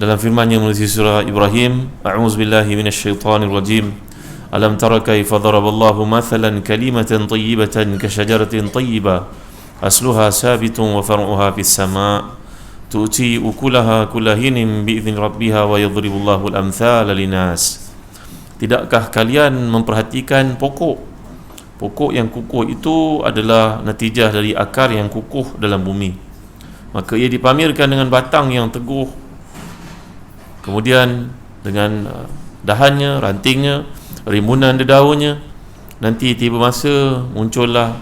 dalam firman-Nya melalui surah Ibrahim, a'udzubillahi minasyaitonir rajim. Alam tara kaifa daraballahu mathalan kalimatan thayyibatan kasyajaratin thayyibah asluha sabitun wa far'uha fis sama' tu'ti ukulaha kullahinin bi'izni rabbiha wa yadribullahu al-amthala linas. Tidakkah kalian memperhatikan pokok yang kukuh itu adalah natijah dari akar yang kukuh dalam bumi, maka ia dipamerkan dengan batang yang teguh, kemudian dengan dahannya, rantingnya, rimbunan dedaunnya. Nanti tiba masa muncullah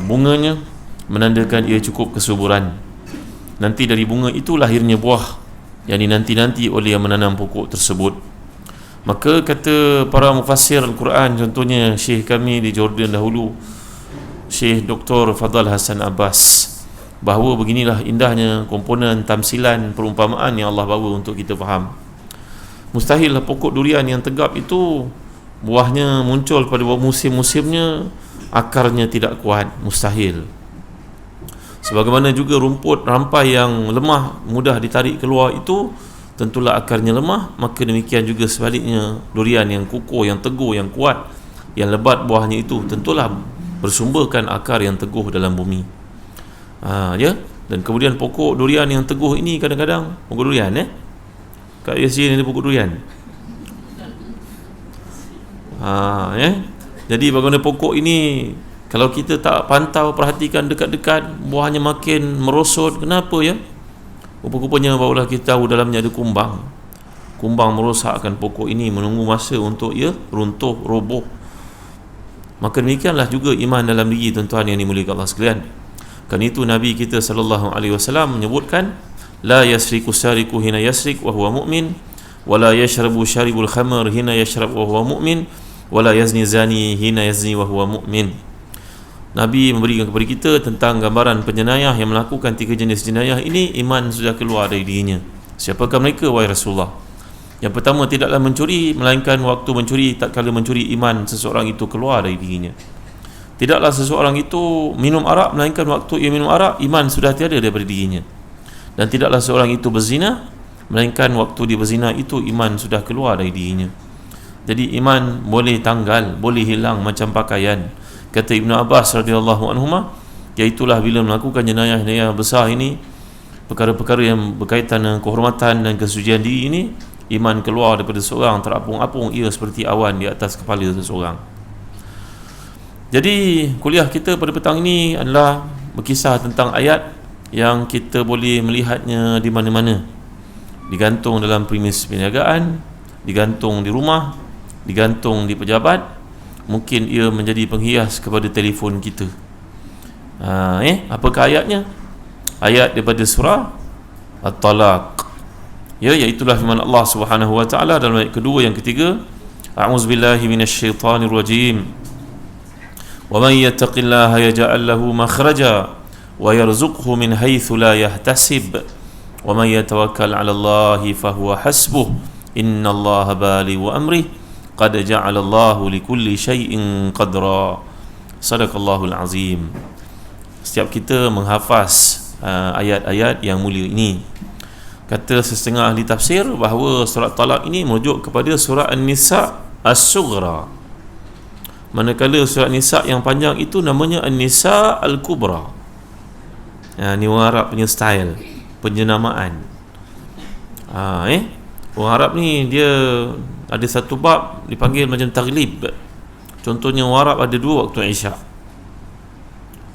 bunganya, menandakan ia cukup kesuburan. Nanti dari bunga itu lahirnya buah yang dinanti-nanti oleh yang menanam pokok tersebut. Maka kata para mufassir Al-Quran, contohnya Syekh kami di Jordan dahulu, Syekh Dr. Fadhal Hasan Abbas, bahawa beginilah indahnya komponen tamsilan perumpamaan yang Allah bawa untuk kita faham. Mustahil pokok durian yang tegap itu buahnya muncul pada musim-musimnya, akarnya tidak kuat, mustahil. Sebagaimana juga rumput rampai yang lemah, mudah ditarik keluar itu tentulah akarnya lemah. Maka demikian juga sebaliknya, durian yang kukuh, yang teguh, yang kuat, yang lebat buahnya itu tentulah bersumberkan akar yang teguh dalam bumi. Dan kemudian pokok durian yang teguh ini kadang-kadang pokok durian kat sini ada pokok durian. Jadi bagaimana pokok ini, kalau kita tak pantau, perhatikan dekat-dekat, buahnya makin merosot. Kenapa ya? Rupa-rupanya barulah kita tahu dalamnya ada kumbang. Kumbang merosakkan pokok ini, menunggu masa untuk ia runtuh, roboh. Maka demikianlah juga iman dalam diri tuan-tuan yang dimuliakan Allah sekalian. Kan itu Nabi kita sallallahu alaihi wasallam menyebutkan, la yasriku sariku hina yasrik wa huwa mu'min, wa la yashrabu syaribul khamr hina yashrab wa huwa mu'min, wa la yazni zani hina yazni wa huwa mu'min. Nabi memberikan kepada kita tentang gambaran penjenayah yang melakukan 3 jenis jenayah ini, iman sudah keluar dari dirinya. Siapakah mereka, wahai Rasulullah? Yang pertama, tidaklah mencuri, melainkan waktu mencuri, tak kala mencuri, iman seseorang itu keluar dari dirinya. Tidaklah seseorang itu minum arak, melainkan waktu ia minum arak, iman sudah tiada daripada dirinya. Dan tidaklah seorang itu berzina, melainkan waktu dia berzina itu iman sudah keluar dari dirinya. Jadi iman boleh tanggal, boleh hilang macam pakaian. Kata Ibn Abbas radhiyallahu anhuma, iaitulah bila melakukan jenayah-jenayah besar ini, perkara-perkara yang berkaitan dengan kehormatan dan kesucian diri ini, iman keluar daripada seorang, terapung-apung ia seperti awan di atas kepala seseorang. Jadi kuliah kita pada petang ini adalah berkisah tentang ayat yang kita boleh melihatnya di mana-mana. Digantung dalam premis perniagaan, digantung di rumah, digantung di pejabat. Mungkin ia menjadi penghias kepada telefon kita. Apakah ayatnya? Ayat daripada surah At-Talaq. Iaitulah firman Allah Subhanahu wa taala dalam ayat kedua yang ketiga, a'udzubillahi minasyaitonir rajim. Wa may yattaqillaha yaj'al lahu makhraja wa yarzuqhu min haitsu la yahtasib wa may yatawakkal 'ala Allahi fahuwa hasbuh innallaha balighu amrihi qad ja'ala Allahu likulli syai'in qadra. Sadaqallahul azim. Setiap kita menghafaz ayat-ayat yang mulia ini. Kata setengah ahli tafsir bahawa surat Talaq ini merujuk kepada surah An-Nisa As-Sughra, manakala surat Nisa yang panjang itu namanya An-Nisa Al-Kubra. Ni orang Arab punya style penjenamaan. Orang Arab ni dia ada satu bab dipanggil macam taglib. Contohnya orang Arab ada 2 waktu Isyak.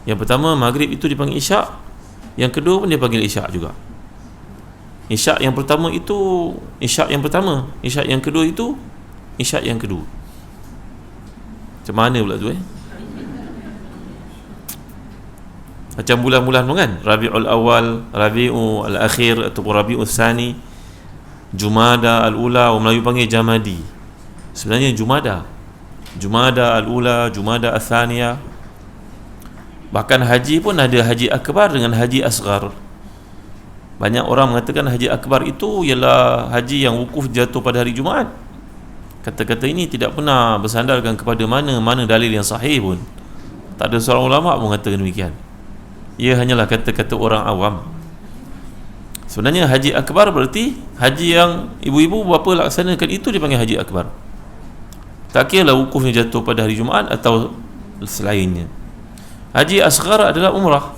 Yang pertama maghrib itu dipanggil Isyak, yang kedua pun dia panggil Isyak juga. Isyak yang pertama itu Isyak yang pertama, Isyak yang kedua itu Isyak yang kedua. Macam mana pula tu Macam bulan-bulan tu kan, Rabiul Awal, Rabiul Akhir ataupun Rabiul Tsani, Jumada Al-Ula, orang Melayu panggil Jamadi. Sebenarnya Jumada Al-Ula, Jumada Al-Thaniya. Bahkan haji pun ada haji akbar dengan haji asghar. Banyak orang mengatakan haji akbar itu ialah haji yang wukuf jatuh pada hari Jumaat. Kata-kata ini tidak pernah bersandarkan kepada mana dalil yang sahih pun. Tak ada seorang ulama pun mengatakan demikian. Ia hanyalah kata-kata orang awam. Sebenarnya haji akbar berarti haji yang ibu-ibu bapa laksanakan itu dipanggil haji akbar. Tak kira lah wukufnya jatuh pada hari Jumaat atau selainnya. Haji asghar adalah umrah.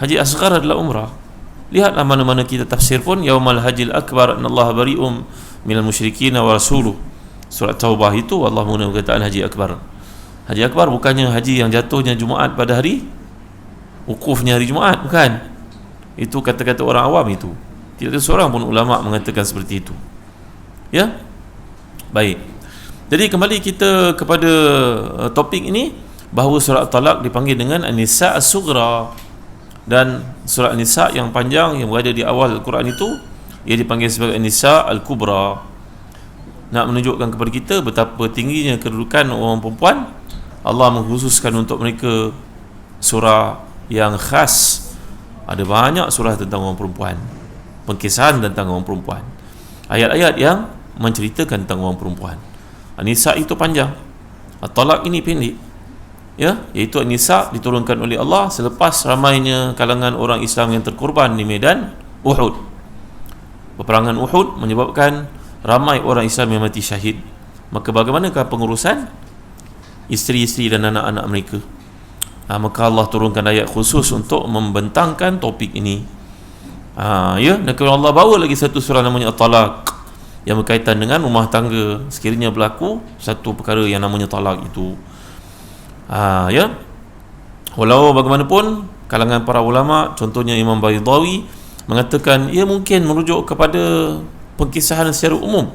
Haji asghar adalah umrah. Lihatlah mana-mana kita tafsir pun, yaumal hajil akbar anallaha bari'um minal musyrikin wa rasuluh. Surat Taubah itu Allah menggunakan perkataan haji akbar. Haji akbar bukannya haji yang jatuhnya Jumaat pada hari wukufnya hari Jumaat, bukan. Itu kata-kata orang awam itu. Tidak ada seorang pun ulama mengatakan seperti itu. Ya? Baik. Jadi kembali kita kepada topik ini, bahawa surah Talaq dipanggil dengan An-Nisa As-Sughra, dan surah An-Nisa yang panjang yang berada di awal Al-Quran itu ia dipanggil sebagai An-Nisa Al-Kubra. Nak menunjukkan kepada kita betapa tingginya kedudukan orang perempuan. Allah mengkhususkan untuk mereka surah yang khas. Ada banyak surah tentang orang perempuan, pengkisahan tentang orang perempuan, ayat-ayat yang menceritakan tentang orang perempuan. An-Nisa itu panjang, At-Talaq ini pendek, ya, iaitu An-Nisa diturunkan oleh Allah selepas ramainya kalangan orang Islam yang terkorban di medan Uhud. Peperangan Uhud menyebabkan ramai orang Islam yang mati syahid. Maka bagaimanakah pengurusan isteri-isteri dan anak-anak mereka? Maka Allah turunkan ayat khusus untuk membentangkan topik ini. Ya, dan kalau Allah bawa lagi satu surah namanya At-Talaq yang berkaitan dengan rumah tangga sekiranya berlaku satu perkara yang namanya talak itu. Ya, walau bagaimanapun kalangan para ulama, contohnya Imam Baydawi, mengatakan ia mungkin merujuk kepada pengkisahan secara umum.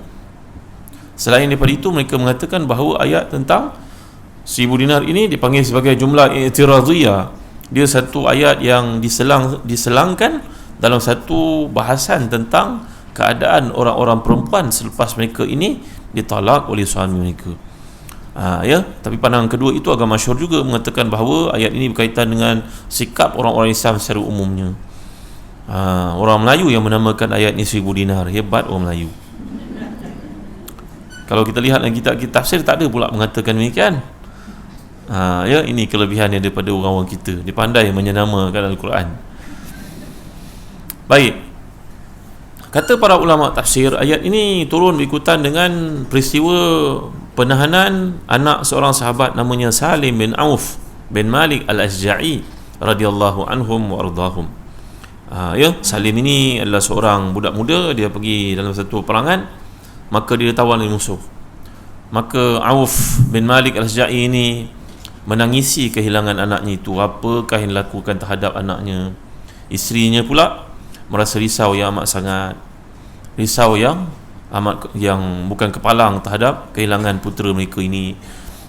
Selain daripada itu, mereka mengatakan bahawa ayat tentang 1000 dinar ini dipanggil sebagai jumlah i'tiradiyah. Dia satu ayat yang diselangkan dalam satu bahasan tentang keadaan orang-orang perempuan selepas mereka ini ditalak oleh suami mereka. Ya, tapi pandangan kedua itu agak masyhur juga, mengatakan bahawa ayat ini berkaitan dengan sikap orang-orang Islam secara umumnya. Orang Melayu yang menamakan ayat ini 1000 dinar. Hebat orang Melayu. Kalau kita lihat dalam kitab-kitab tafsir, tak ada pula mengatakan demikian. Ya, ini kelebihan yang daripada orang-orang kita. Dia pandai menyenamakan Al-Quran. Baik. Kata para ulama tafsir, ayat ini turun berikutan dengan peristiwa penahanan anak seorang sahabat namanya Salim bin Auf bin Malik Al-Asja'i radhiyallahu anhum wa ardahum. Ya, Salim ini adalah seorang budak muda, dia pergi dalam satu peperangan, maka dia ditawan oleh musuh. Maka Auf bin Malik Al-Asja'i ini menangisi kehilangan anaknya itu. Apakah yang dilakukan terhadap anaknya? Isterinya pula merasa risau yang amat sangat, risau yang bukan kepalang terhadap kehilangan putera mereka ini.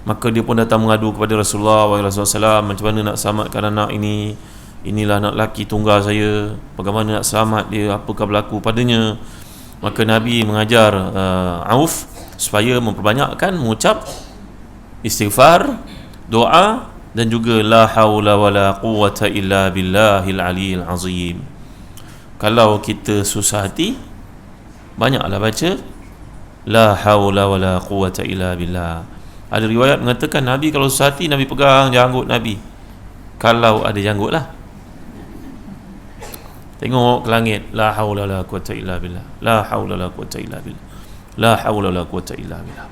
Maka dia pun datang mengadu kepada Rasulullah SAW, macam mana nak selamatkan anak ini, inilah anak lelaki tunggal saya, bagaimana nak selamat dia, apakah berlaku padanya. Maka Nabi mengajar Auf supaya memperbanyakkan mengucap istighfar, doa, dan juga la haula wala quwwata illa billahil aliyil azim. Kalau kita susah hati, banyaklah baca la haula wala quwwata illa billah. Ada riwayat mengatakan Nabi kalau susah hati, Nabi pegang janggut Nabi, kalau ada janggut lah, tengok ke langit, la haula wala quwwata illa billah, la haula wala quwwata illa billah, la haula wala quwwata illa billah.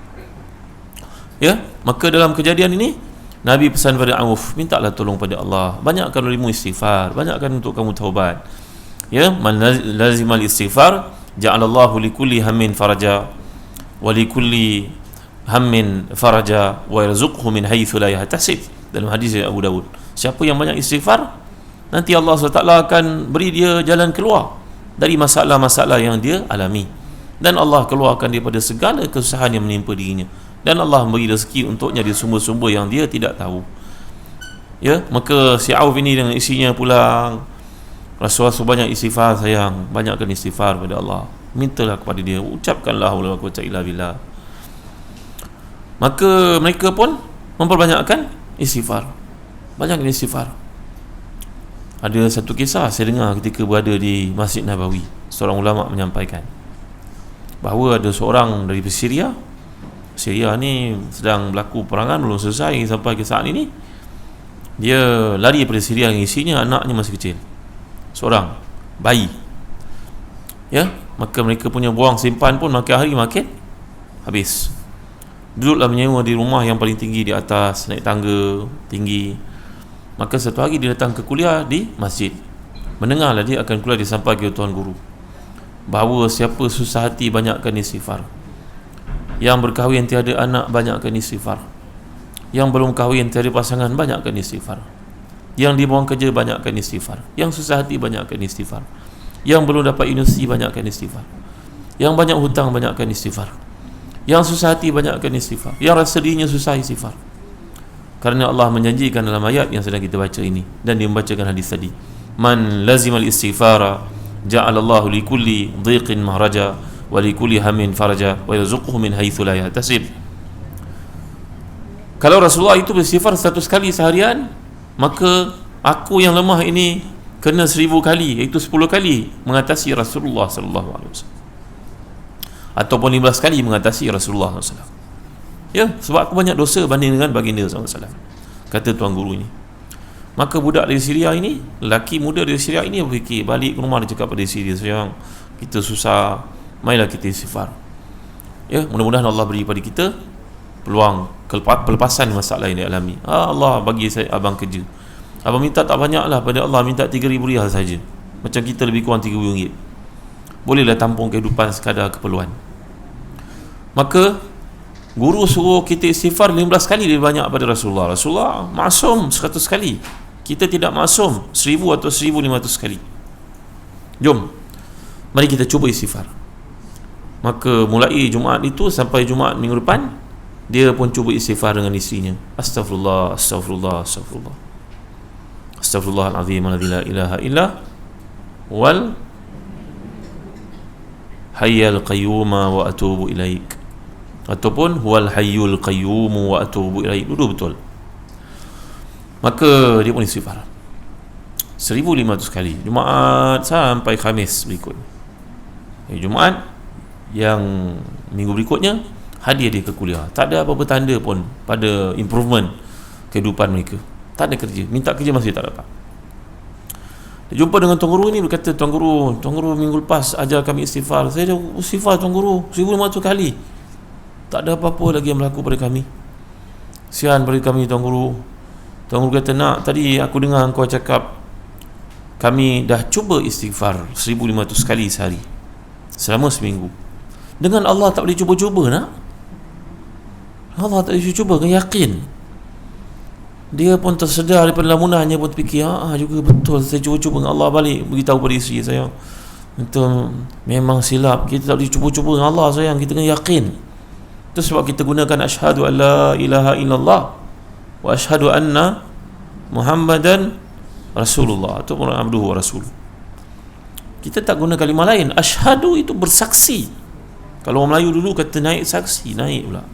Ya, maka dalam kejadian ini Nabi pesan pada Auf, mintalah tolong pada Allah, banyakkan darimu istighfar, banyakkan untuk kamu taubat. Ya, man lazimal istighfar ja'alallahu likulli hammin faraja wa likulli hammin faraja wa yarzuqhu min haitsu la yahtasib. Dalam hadis Abu Dawud, siapa yang banyak istighfar, nanti Allah SWT akan beri dia jalan keluar dari masalah-masalah yang dia alami, dan Allah keluarkan daripada segala kesusahan yang menimpa dirinya, dan Allah memberi rezeki untuknya di sumber-sumber yang dia tidak tahu. Ya, maka si Auf ini dengan isinya pulang, Rasulullah banyak istighfar sayang, banyakkan istighfar pada Allah, mintalah kepada dia, ucapkanlah la quwwata illa billah. Maka mereka pun memperbanyakkan istighfar, banyak istighfar. Ada satu kisah saya dengar ketika berada di Masjid Nabawi, seorang ulama menyampaikan bahawa ada seorang dari Syria. Syria ni sedang berlaku perangan, belum selesai sampai ke saat ini. Dia lari daripada Syria yang isinya anaknya masih kecil, seorang. bayi. Ya, maka mereka punya buang simpan pun makin hari makin habis. Duduklah menyewa di rumah yang paling tinggi di atas, naik tangga tinggi. Maka satu hari dia datang ke kuliah di masjid. Mendengarlah dia akan kuliah disampaikan oleh tuan guru bahawa siapa susah hati banyakkan istighfar, yang berkahwin tiada anak banyakkan istighfar, yang belum kahwin tiada pasangan banyakkan istighfar, yang dibuang kerja banyakkan istighfar, yang susah hati banyakkan istighfar, yang belum dapat universiti banyakkan istighfar, yang banyak hutang banyakkan istighfar, yang susah hati banyakkan istighfar, yang rasa dirinya susah istighfar. Kerana Allah menjanjikan dalam ayat yang sedang kita baca ini dan dia membacakan hadis tadi, man lazimal istighfara ja'alallahu likulli dhiqin mahraja wa likulli hammin faraja wa yarzuquhu min haitsu la yahtasib. Kalau Rasulullah itu beristighfar 100 kali seharian, maka aku yang lemah ini kena 1000 kali, iaitu 10 kali mengatasi Rasulullah sallallahu alaihi wasallam, ataupun 15 kali mengatasi Rasulullah sallallahu alaihi wasallam. Ya, sebab aku banyak dosa banding dengan baginda sallallahu alaihi wasallam, kata tuan guru ini. Maka budak dari Syria ini, lelaki muda dari Syria ini berfikir, balik ke rumah dia cakap pada isteri dia, sayang, kita susah, marilah kita istighfar. Ya, mudah-mudahan Allah beri pada kita peluang pelepasan masalah yang dia alami. Allah bagi saya abang kerja, abang minta tak banyaklah, pada Allah minta 3,000 riyal saja, macam kita lebih kurang 3,000 ringgit, bolehlah tampung kehidupan sekadar keperluan. Maka guru suruh kita istighfar 15 kali lebih banyak pada Rasulullah. Rasulullah maksum 100 kali, kita tidak maksum 1000 atau 1500 kali. Jom, mari kita cuba istighfar. Maka mulai Jumaat itu sampai Jumaat minggu depan, dia pun cuba istighfar dengan isterinya. Astaghfirullah, astaghfirullah, astaghfirullah, astaghfirullahalazim alladzi la ilaha illa wal hayyul qayyum wa atubu ilaik, ataupun huwal hayyul qayyum wa atubu ilaik. Duduk betul. Maka dia pun istighfar 1500 kali Jumaat sampai Khamis berikut. Jumaat yang minggu berikutnya hadiah dia ke kuliah. Tak ada apa-apa tanda pun pada improvement kehidupan mereka. Tak ada kerja, minta kerja masih tak dapat. Dia jumpa dengan tuan guru ini, berkata, tuan guru minggu lepas ajar kami istighfar. Saya dah istighfar tuan guru 1500 kali, tak ada apa-apa lagi yang berlaku pada kami. Sian pada kami tuan guru. Tuan guru kata, nak, tadi aku dengar kau cakap kami dah cuba istighfar 1500 kali sehari selama seminggu. Dengan Allah tak boleh cuba-cuba, nak. Allah tak boleh cuba, kan yakin. Dia pun tersedar daripada lamunannya, pun fikir, juga betul, saya cuba-cuba dengan Allah. Balik beritahu pada isteri, sayang, itu memang silap, kita tak boleh cuba-cuba dengan Allah, sayang, kita kena yakin. Itu sebab kita gunakan asyhadu an la ilaha illallah wa asyhadu anna Muhammadan Rasulullah, atau abduhu wa rasuluh. Kita tak guna kalimah lain. Asyhadu itu bersaksi. Kalau orang Melayu dulu kata naik saksi, naik pula.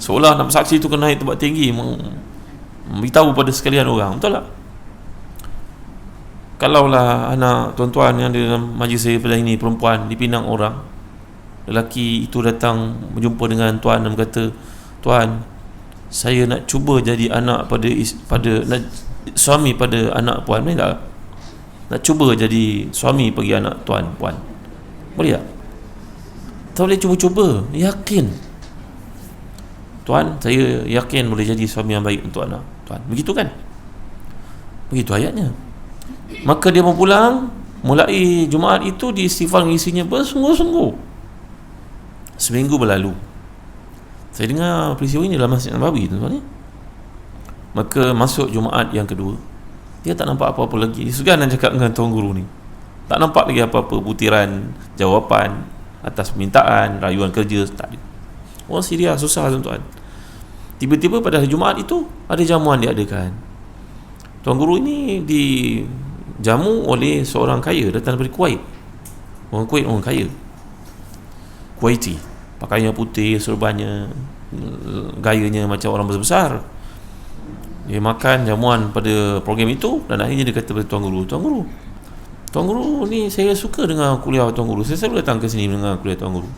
Seolah nak bersaksi itu kena naik tempat tinggi, memberitahu pada sekalian orang. Betul tak? Kalaulah anak tuan-tuan yang di dalam majlis saya pada ini perempuan dipinang orang, lelaki itu datang berjumpa dengan tuan dan berkata, tuan, saya nak cuba jadi anak pada suami pada anak puan, boleh tak? Nak cuba jadi suami bagi anak tuan, puan, boleh tak? Tak boleh cuba-cuba, yakin. Tuan, saya yakin boleh jadi suami yang baik untuk anak tuan. Begitu kan? Begitu ayatnya. Maka dia mau pulang, mulai Jumaat itu di istighfar dengan isinya bersungguh-sungguh. Seminggu berlalu, saya dengar peristiwa ini dalam Masjid Nabawi, tuan-tuan. Maka masuk Jumaat yang kedua, dia tak nampak apa-apa lagi. Segan nak cakap dengan tuan guru ni, tak nampak lagi apa-apa butiran jawapan atas permintaan, rayuan kerja, tak ada. Orang Syria susah, tuan-tuan. Tiba-tiba pada hari Jumaat itu ada jamuan diadakan. Tuan guru ini dijamu oleh seorang kaya datang dari Kuwait. Orang Kuwait, orang kaya Kuwaiti, pakaiannya putih, serbannya, gayanya macam orang besar-besar. Dia makan jamuan pada program itu, dan akhirnya dia kata kepada tuan guru ni, saya suka dengar kuliah tuan guru, saya selalu datang ke sini dengar kuliah tuan guru.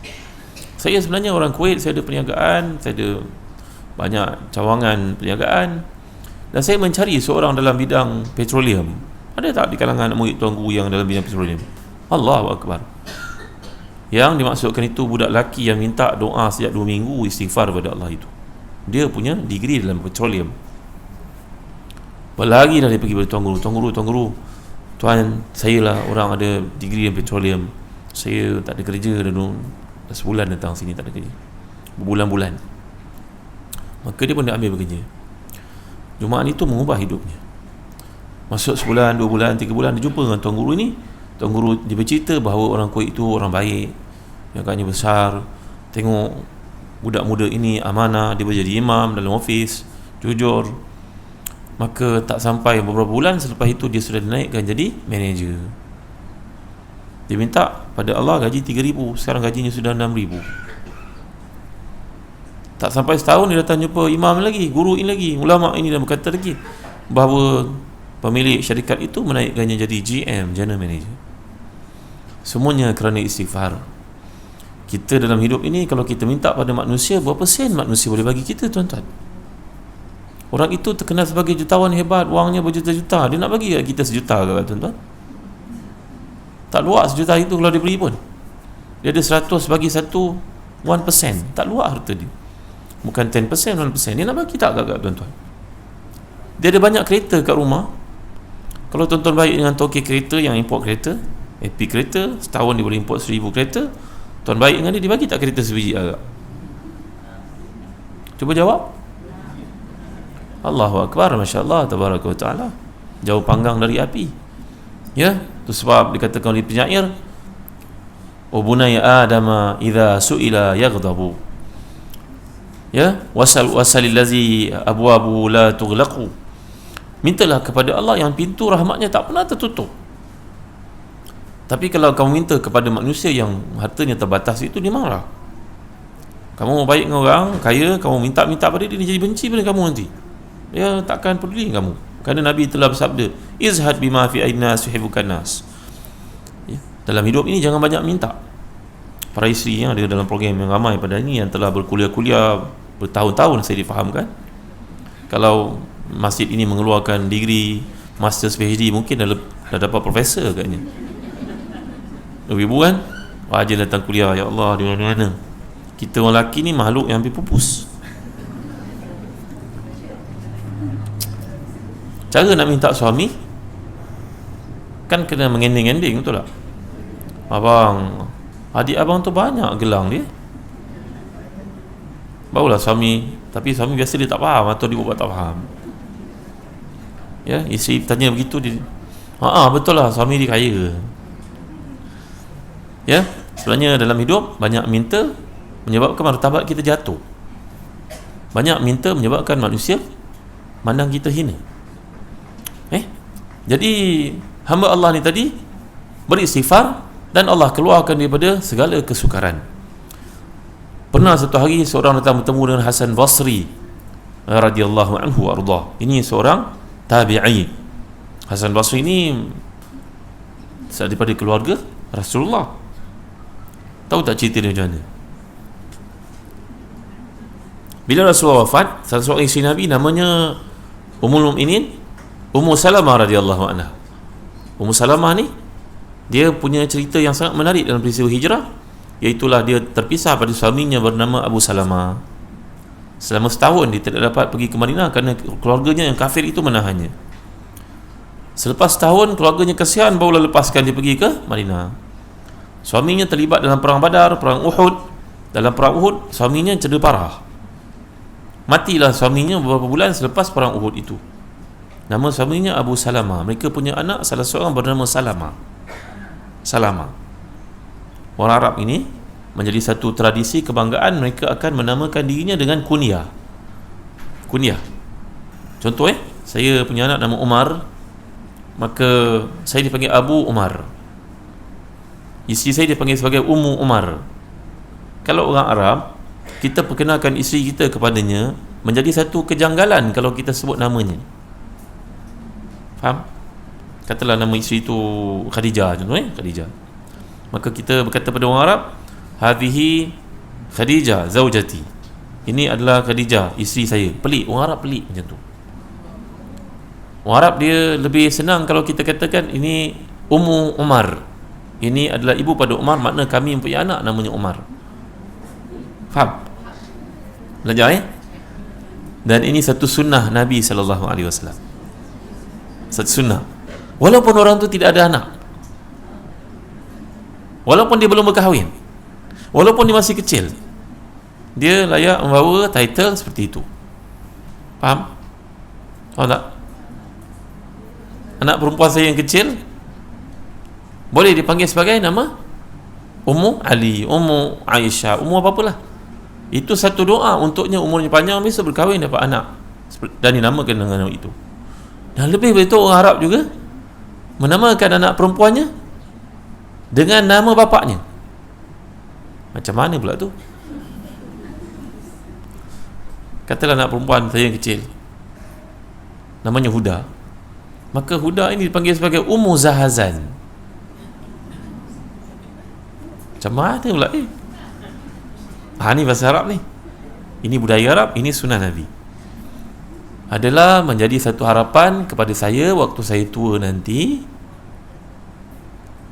Saya sebenarnya orang Kuwait, saya ada perniagaan, saya ada banyak cawangan perniagaan, dan saya mencari seorang dalam bidang petroleum Ada tak di kalangan anak murid tuan guru yang dalam bidang petroleum? Allahu Akbar. Yang dimaksudkan itu budak lelaki yang minta doa sejak 2 minggu istighfar kepada Allah itu, dia punya degree dalam petroleum. Berlagi dah dia pergi pada tuan guru, tuan, saya lah orang ada degree dalam petroleum, saya tak ada kerja dah sebulan datang sini tak ada kerja, berbulan-bulan. Maka dia pun dah ambil bekerja. Jumaat itu mengubah hidupnya. Masuk sebulan, 2 bulan, 3 bulan, dia jumpa dengan tuan guru ini. Tuan guru dia bercerita bahawa orang Kuwait itu orang baik, yang agaknya besar. Tengok budak muda ini amanah, dia berjadi imam dalam ofis, jujur. Maka tak sampai beberapa bulan selepas itu dia sudah dinaikkan jadi manager. Dia minta pada Allah gaji 3,000, sekarang gajinya sudah 6,000. Tak sampai setahun dia datang jumpa imam lagi, guru ini lagi, ulama ini, dan berkata lagi bahawa pemilik syarikat itu menaikkannya jadi GM, General Manager. Semuanya kerana istighfar. Kita dalam hidup ini, kalau kita minta pada manusia, berapa sen manusia boleh bagi kita, tuan-tuan? Orang itu terkenal sebagai jutawan hebat, wangnya berjuta-juta, dia nak bagi kita 1 juta ke, tuan-tuan? Tak luar 1 juta itu kalau dia beri pun. Dia ada 100 bagi 1%, tak luar harta dia. Bukan 10%, 1%. Dia nak bagi tak agak, tuan-tuan? Dia ada banyak kereta kat rumah. Kalau tuan-tuan baik dengan tokey kereta yang import kereta, AP kereta, setahun dia boleh import 1,000 kereta, tuan baik dengan dia bagi tak kereta sebiji agak? Cuba jawab. Allahu Akbar, Masya Allah, Tabaraka wa Ta'ala. Jauh panggang dari api. Ya, itu sebab dikatakan oleh penyair, "O bunai Adama idza su'ila yaghdabu." Ya, wasalil ladzi abwabu la tughlaqu. Mintalah kepada Allah yang pintu rahmatnya tak pernah tertutup. Tapi kalau kamu minta kepada manusia yang hartanya terbatas itu, dia marah. Kamu baik dengan orang kaya, kamu minta-minta pada dia jadi benci pada kamu nanti. Dia takkan peduli kamu. Kerana Nabi telah bersabda, "Izhad bima fi aidnas yuhibbukan nas." Ya, dalam hidup ini jangan banyak minta. Para isteri yang ada dalam program yang ramai pada ini yang telah berkuliah-kuliah bertahun-tahun, saya difahamkan, kalau masjid ini mengeluarkan degree Masters PhD, mungkin dah dapat profesor agaknya. Ibu kan rajin datang kuliah, ya Allah, di mana-mana. Kita orang lelaki ni makhluk yang hampir pupus. Cara nak minta suami kan kena mengending-ending, betul tak? Abang, adik abang tu banyak gelang dia, barulah suami. Tapi suami biasa dia tak faham, atau dia buat tak faham. Ya, isteri tanya begitu, dia betul lah, suami dia kaya. Ya, sebenarnya dalam hidup banyak minta menyebabkan martabat kita jatuh. Banyak minta menyebabkan manusia mandang kita hina. Jadi hamba Allah ni tadi beristighfar dan Allah keluarkan daripada segala kesukaran. Pernah satu hari seorang datang bertemu dengan Hasan Basri radhiyallahu anhu warḍah. Ini seorang tabi'i. Hasan Basri ini daripada keluarga Rasulullah. Tahu tak cerita dia macam mana? Bila Rasulullah wafat, salah seorang isteri Nabi namanya Ummul Mukminin Ummu Salamah radhiyallahu anha. Ummu Salamah ni dia punya cerita yang sangat menarik dalam peristiwa hijrah, iaitulah dia terpisah pada suaminya bernama Abu Salamah. Selama setahun dia tidak dapat pergi ke Madinah kerana keluarganya yang kafir itu menahannya. Selepas setahun keluarganya kesian, barulah lepaskan dia pergi ke Madinah. Suaminya terlibat dalam perang Badar, perang Uhud. Dalam perang Uhud suaminya cedera parah. Matilah suaminya beberapa bulan selepas perang Uhud itu. Nama suaminya Abu Salamah. Mereka punya anak, salah seorang bernama Salamah. Orang Arab ini menjadi satu tradisi kebanggaan, mereka akan menamakan dirinya dengan kunyah. Contoh saya punya anak nama Umar, maka saya dipanggil Abu Umar. Isteri saya dipanggil sebagai Ummu Umar. Kalau orang Arab, kita perkenalkan isteri kita kepadanya, menjadi satu kejanggalan kalau kita sebut namanya. Faham? Katalah nama isteri itu Khadijah, contoh Khadijah. Maka kita berkata pada orang Arab, hadhihi Khadijah zaujati. Ini adalah Khadijah, isteri saya. Pelik, orang Arab pelik macam tu. Orang Arab dia lebih senang kalau kita katakan ini Ummu Umar, ini adalah ibu pada Umar, makna kami mempunyai anak namanya Umar. Faham? Belajar Dan ini satu sunnah Nabi SAW. Satu sunnah. Walaupun orang tu tidak ada anak, walaupun dia belum berkahwin, walaupun dia masih kecil, dia layak membawa title seperti itu. Faham? Faham tak? Anak perempuan saya yang kecil boleh dipanggil sebagai nama Ummu Ali, Ummu Aisyah, Ummu apa-apalah. Itu satu doa untuknya umurnya panjang, besok berkahwin dapat anak dan dinamakan dengan nama itu. Dan lebih betul orang Arab juga menamakan anak perempuannya dengan nama bapaknya. Macam mana pula tu? Katalah anak perempuan saya yang kecil namanya Huda, maka Huda ini dipanggil sebagai Ummu Zahazan. Macam mana pula ni bahasa Arab ni. Ini budaya Arab, ini sunnah Nabi. Adalah menjadi satu harapan kepada saya waktu saya tua nanti,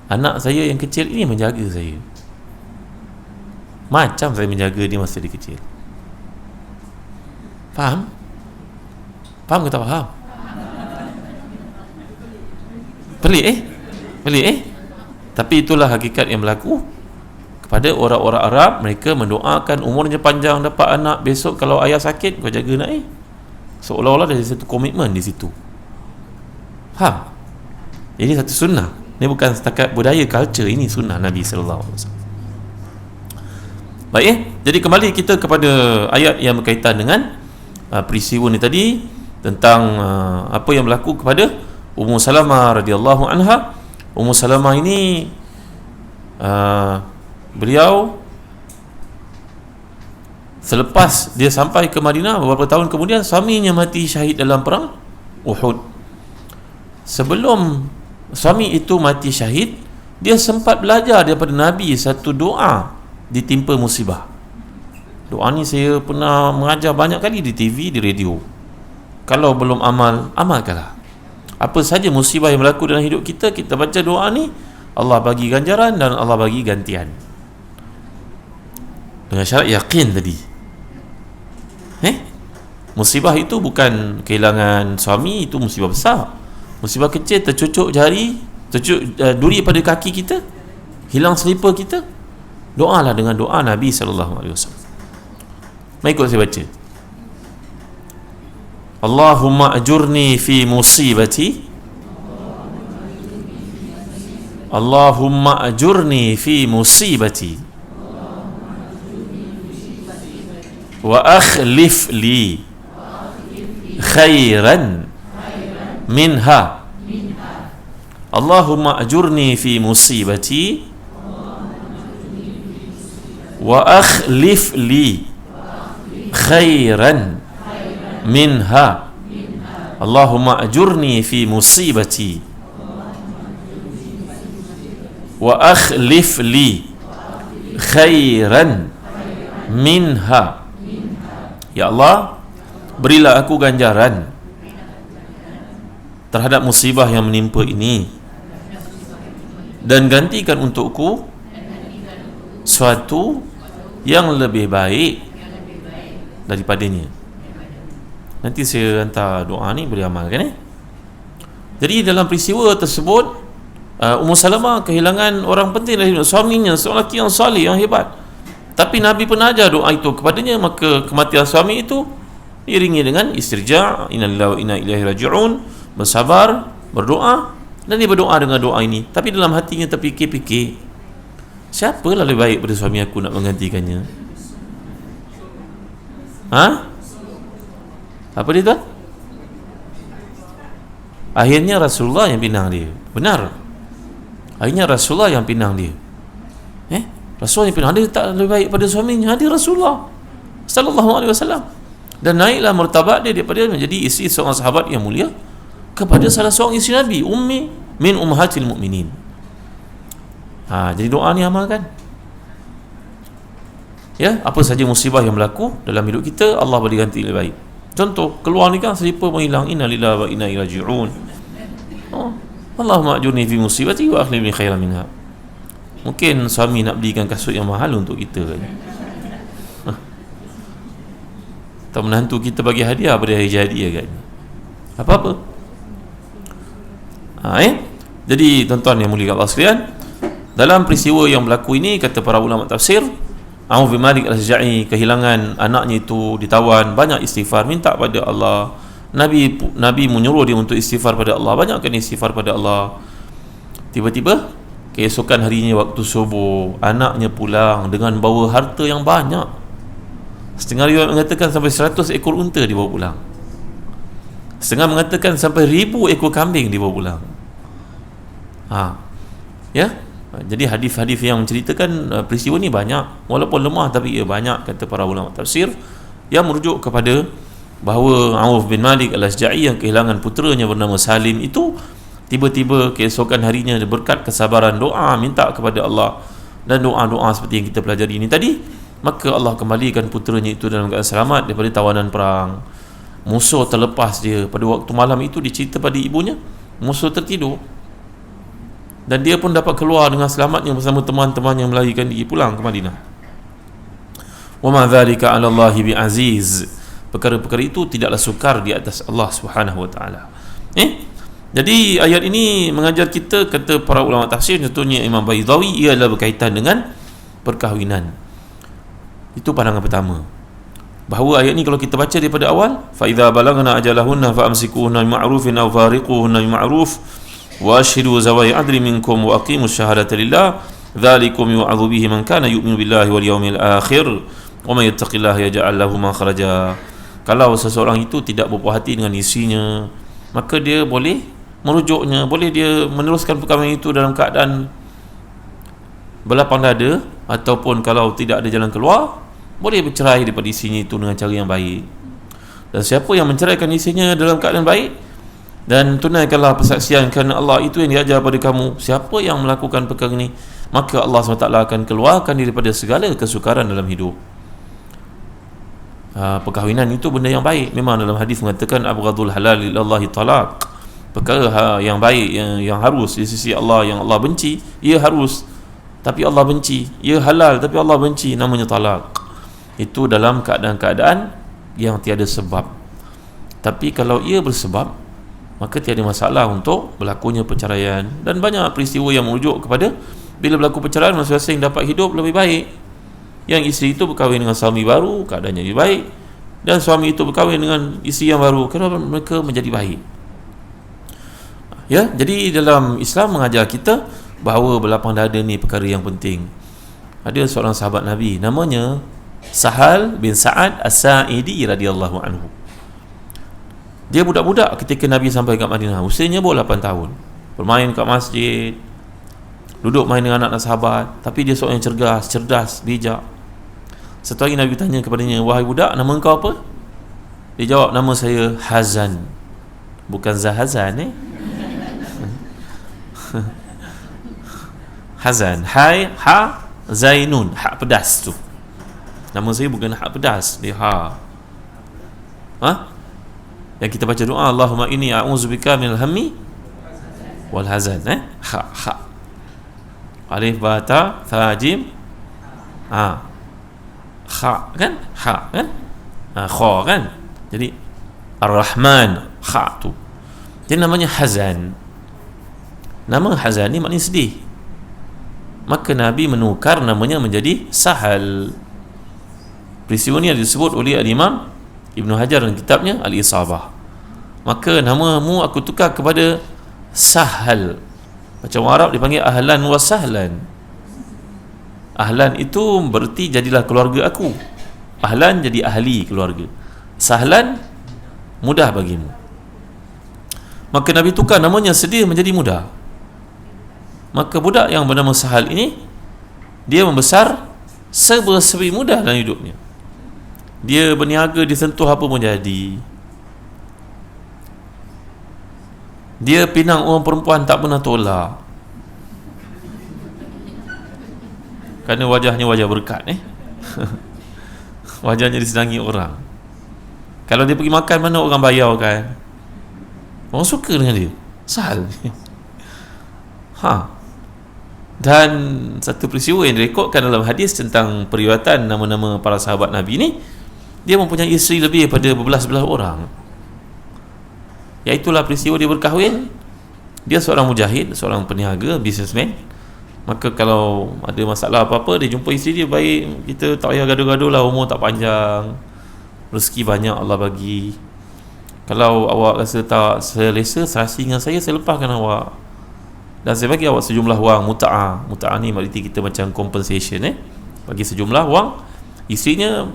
anak saya yang kecil ini menjaga saya macam saya menjaga dia masa dia kecil. Faham? Faham ke tak faham? Pelik Pelik Tapi itulah hakikat yang berlaku kepada orang-orang Arab. Mereka mendoakan umurnya panjang, dapat anak, besok kalau ayah sakit kau jaga nak seolah-olah ada satu komitmen di situ. Faham? Jadi satu sunnah. Ini bukan setakat budaya, culture, ini sunnah Nabi sallallahu alaihi wasallam. Baik, jadi kembali kita kepada ayat yang berkaitan dengan peristiwa ni tadi tentang apa yang berlaku kepada Ummu Salamah radhiyallahu anha. Ummu Salamah ini beliau selepas dia sampai ke Madinah beberapa tahun kemudian, suaminya mati syahid dalam perang Uhud. Sebelum suami itu mati syahid, dia sempat belajar daripada Nabi satu doa ditimpa musibah. Doa ni saya pernah mengajar banyak kali di TV, di radio. Kalau belum amal, amalkanlah. Apa saja musibah yang berlaku dalam hidup kita, kita baca doa ni, Allah bagi ganjaran dan Allah bagi gantian. Dengan syarat yakin tadi. Musibah itu bukan kehilangan suami, itu musibah besar. Musibah kecil, tercucuk jari, tercucuk duri pada kaki kita, hilang selipar kita, doalah dengan doa Nabi SAW. Mari ikut saya baca. Allahumma ajurni fi musibati, Allahumma ajurni fi musibati wa akhlif li khairan minha. Allahumma ajurni fi musibati wa akhlif li khairan minha. Allahumma ajurni fi musibati wa akhlif li khairan minha. Ya Allah, berilah aku ganjaran terhadap musibah yang menimpa ini, dan gantikan untukku suatu yang lebih baik daripadanya. Nanti saya hantar doa ni, boleh amalkan. Jadi dalam peristiwa tersebut, Ummu Salamah kehilangan orang penting dari hidup suaminya, seorang lelaki yang salih, yang hebat. Tapi Nabi pernah ajar doa itu kepadanya, maka kematian suami itu diiringi dengan istirja', inna lillahi wa inna ilaihi raji'un, bersabar, berdoa, dan dia berdoa dengan doa ini. Tapi dalam hatinya terfikir-fikir, siapa lah lebih baik pada suami aku nak menggantikannya? Apa dia tu? Akhirnya Rasulullah yang pinang dia. Benar, akhirnya Rasulullah yang pinang dia. Rasulullah yang pinang dia, tak lebih baik pada suaminya, dia Rasulullah sallallahu alaihi wasallam. Dan naiklah martabat dia daripada menjadi isteri seorang sahabat yang mulia kepada salah seorang isteri Nabi, ummi min ummahatil mukminin. Jadi doa ni amalkan. Ya, apa saja musibah yang berlaku dalam hidup kita, Allah beri ganti lebih baik. Contoh, keluar ni kan selipar pun hilang. Inna lillahi wa inna ilaihi raji'un. Allahumma ajurni fi musibati wa akhlif li khairan minha. Mungkin suami nak belikan kasut yang mahal untuk kita kan. Tak, menantu kita bagi hadiah pada hari jadi kan. Apa-apa. Jadi tuan-tuan yang mulia Allah sekalian, dalam peristiwa yang berlaku ini, kata para ulama tafsir, Auf bin Malik al-Asja'i kehilangan anaknya itu, ditawan, banyak istighfar, minta pada Allah. Nabi menyuruh dia untuk istighfar pada Allah, banyakkan istighfar pada Allah. Tiba-tiba keesokan harinya waktu subuh, anaknya pulang dengan bawa harta yang banyak. Setengah riwayat mengatakan sampai 100 ekor unta dibawa pulang. Setengah mengatakan sampai 1000 ekor kambing dibawa pulang. Jadi hadis-hadis yang menceritakan peristiwa ni banyak, walaupun lemah tapi ia banyak, kata para ulama tafsir, yang merujuk kepada bahawa Auf bin Malik al-Asja'i yang kehilangan puteranya bernama Salim itu, tiba-tiba keesokan harinya berkat kesabaran doa, minta kepada Allah dan doa-doa seperti yang kita pelajari ini tadi, maka Allah kembalikan puteranya itu dalam keadaan selamat daripada tawanan perang. Musuh terlepas dia. Pada waktu malam itu dicerita pada ibunya, musuh tertidur dan dia pun dapat keluar dengan selamatnya bersama teman-teman yang melarikan diri pulang ke Madinah. Wa ma dzalika 'ala Allahi bi'aziz. Perkara-perkara itu tidaklah sukar di atas Allah Subhanahu wa taala. Jadi ayat ini mengajar kita, kata para ulama tafsir, contohnya Imam Baydawi, ia adalah berkaitan dengan perkahwinan. Itu pandangan pertama. Bahawa ayat ini kalau kita baca daripada awal, fa idza balagna ajalahunna fa amsikuhunna bima'rufin aw fariquhunna bima'ruf wa ashhidu zawai adli minkum wa aqimus syahadata lillah dzalikum yu'adzu bihi man kana yu'minu billahi wal yawmil akhir wa may yattaqillaha yaj'al lahu makhraja. Kalau seseorang itu tidak berpuas hati dengan isinya, maka dia boleh merujuknya, boleh dia meneruskan perkahwinan itu dalam keadaan berlapang dada, ataupun kalau tidak ada jalan keluar, boleh bercerai daripada isinya itu dengan cara yang baik. Dan siapa yang menceraikan isinya dalam keadaan baik dan tunaikanlah persaksian kerana Allah, itu yang diajar pada kamu, siapa yang melakukan perkara ini, maka Allah SWT akan keluarkan daripada segala kesukaran dalam hidup. Perkahwinan itu benda yang baik. Memang dalam hadis mengatakan abghadul halal lillahi talaq. Perkara yang baik, yang harus di sisi Allah, yang Allah benci, ia harus tapi Allah benci, ia halal tapi Allah benci, namanya talak. Itu dalam keadaan-keadaan yang tiada sebab. Tapi kalau ia bersebab, maka tiada masalah untuk berlakunya perceraian. Dan banyak peristiwa yang merujuk kepada bila berlaku perceraian, masing-masing dapat hidup lebih baik. Yang isteri itu berkahwin dengan suami baru, keadaannya lebih baik, dan suami itu berkahwin dengan isteri yang baru, kerana mereka menjadi baik. Ya, jadi dalam Islam mengajar kita bahawa berlapang dada ni perkara yang penting. Ada seorang sahabat Nabi namanya Sahal bin Sa'ad As-Sa'idi radhiyallahu anhu. Dia budak-budak ketika Nabi sampai ke Madinah, usianya baru 8 tahun. Bermain kat masjid, duduk main dengan anak-anak sahabat, tapi dia seorang yang cerdas, bijak. Satu hari Nabi tanya kepadanya, wahai budak, nama engkau apa? Dia jawab, nama saya Hazan. Bukan Zahazan Hazan, hai, ha, zainun, hak pedas tu. Nama saya bukan hak pedas, dia ha. Yang kita baca doa, Allahumma inni a'udzubika minal hammi wal hazan, ha. Alif ba ta tha jim kha kan, ha kan, kha kan. Jadi Ar-Rahman, kha tu. Jadi namanya Hazan. Nama Hazan ni maknanya sedih. Maka Nabi menukar namanya menjadi Sahal. Peristiwa ni disebut oleh Al-Imam Ibn Hajar dalam kitabnya Al-Isabah. Maka namamu aku tukar kepada Sahal. Macam orang Arab dipanggil ahlan wa sahlan. Ahlan itu berarti jadilah keluarga aku. Ahlan jadi ahli keluarga. Sahlan mudah bagimu. Maka Nabi tukar namanya sedih menjadi mudah. Maka budak yang bernama Sahal ini, dia membesar serba-serbi mudah dalam hidupnya. Dia berniaga, disentuh apa pun jadi. Dia pinang orang perempuan tak pernah tolak, kerana wajahnya wajah berkat. Wajahnya disenangi orang. Kalau dia pergi makan, mana orang bayar kan? Orang suka dengan dia. Sahal. Dan satu peristiwa yang direkodkan dalam hadis tentang periwayatan nama-nama para sahabat Nabi ni, dia mempunyai isteri lebih daripada berbelas-belas orang. Iaitulah peristiwa dia berkahwin. Dia seorang mujahid, seorang peniaga, businessman. Maka kalau ada masalah apa-apa, dia jumpa isteri dia, baik, kita tak payah gaduh-gaduh lah, umur tak panjang, rezeki banyak Allah bagi. Kalau awak rasa tak selesa, serasi dengan saya lepaskan awak, dan saya bagi awak sejumlah wang muta'ah. Muta'ah ni maknanya kita macam compensation, bagi sejumlah wang. Isterinya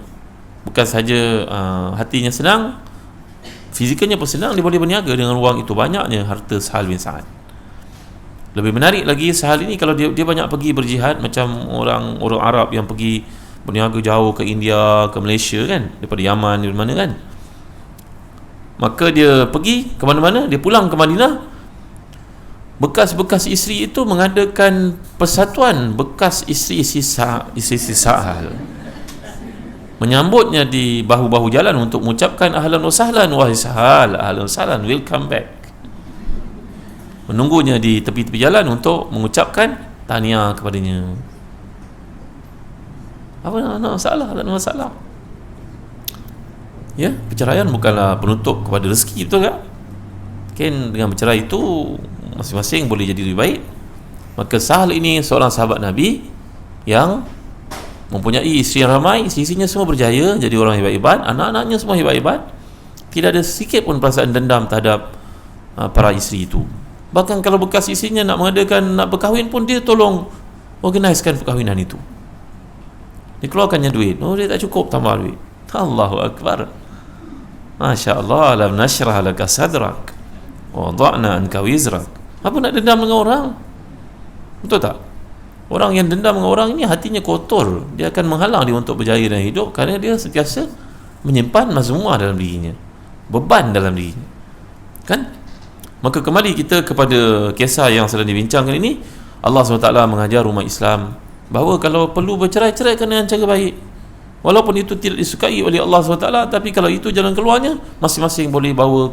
bukan saja hatinya senang, fizikalnya pun senang, dia boleh berniaga dengan wang itu, banyaknya harta Sahal bin Sa'ad. Lebih menarik lagi, Sahal ini kalau dia banyak pergi berjihad, macam orang Arab yang pergi berniaga jauh ke India, ke Malaysia kan, daripada Yaman, di mana kan. Maka dia pergi ke mana-mana, dia pulang ke Madinah, bekas-bekas isteri itu mengadakan persatuan bekas isteri Sahal, menyambutnya di bahu-bahu jalan untuk mengucapkan ahlan wa sahlan, wahai Sahal, ahlan wa sahlan, welcome back. Menunggunya di tepi-tepi jalan untuk mengucapkan tahniah kepadanya. Apa nak masalah? Tak ada masalah. Ya, perceraian bukanlah penutup kepada rezeki, betul tak? Kan dengan bercerai itu masing-masing boleh jadi lebih baik. Maka Sahal ini seorang sahabat Nabi yang mempunyai isteri yang ramai, isteri-isterinya semua berjaya, jadi orang hebat-hebat, anak-anaknya semua hebat-hebat. Tidak ada sedikit pun perasaan dendam terhadap para isteri itu. Bahkan kalau bekas isterinya nak berkahwin pun, dia tolong organisekan perkahwinan itu. Dia keluarkannya duit. Oh, dia tak cukup, tambah duit. Allahu Akbar. Masya Allah, alam nashrah laka sadrak wa wada'na anka wizrak. Apa nak dendam dengan orang? Betul tak? Orang yang dendam dengan orang ini hatinya kotor. Dia akan menghalang dia untuk berjaya dalam hidup, kerana dia sentiasa menyimpan mazmumah dalam dirinya, beban dalam dirinya, kan? Maka kembali kita kepada kisah yang sedang dibincangkan ini. Allah SWT mengajar umat Islam bahawa kalau perlu bercerai, ceraikan dengan cara baik, walaupun itu tidak disukai oleh Allah SWT. Tapi kalau itu jalan keluarnya, masing-masing boleh bawa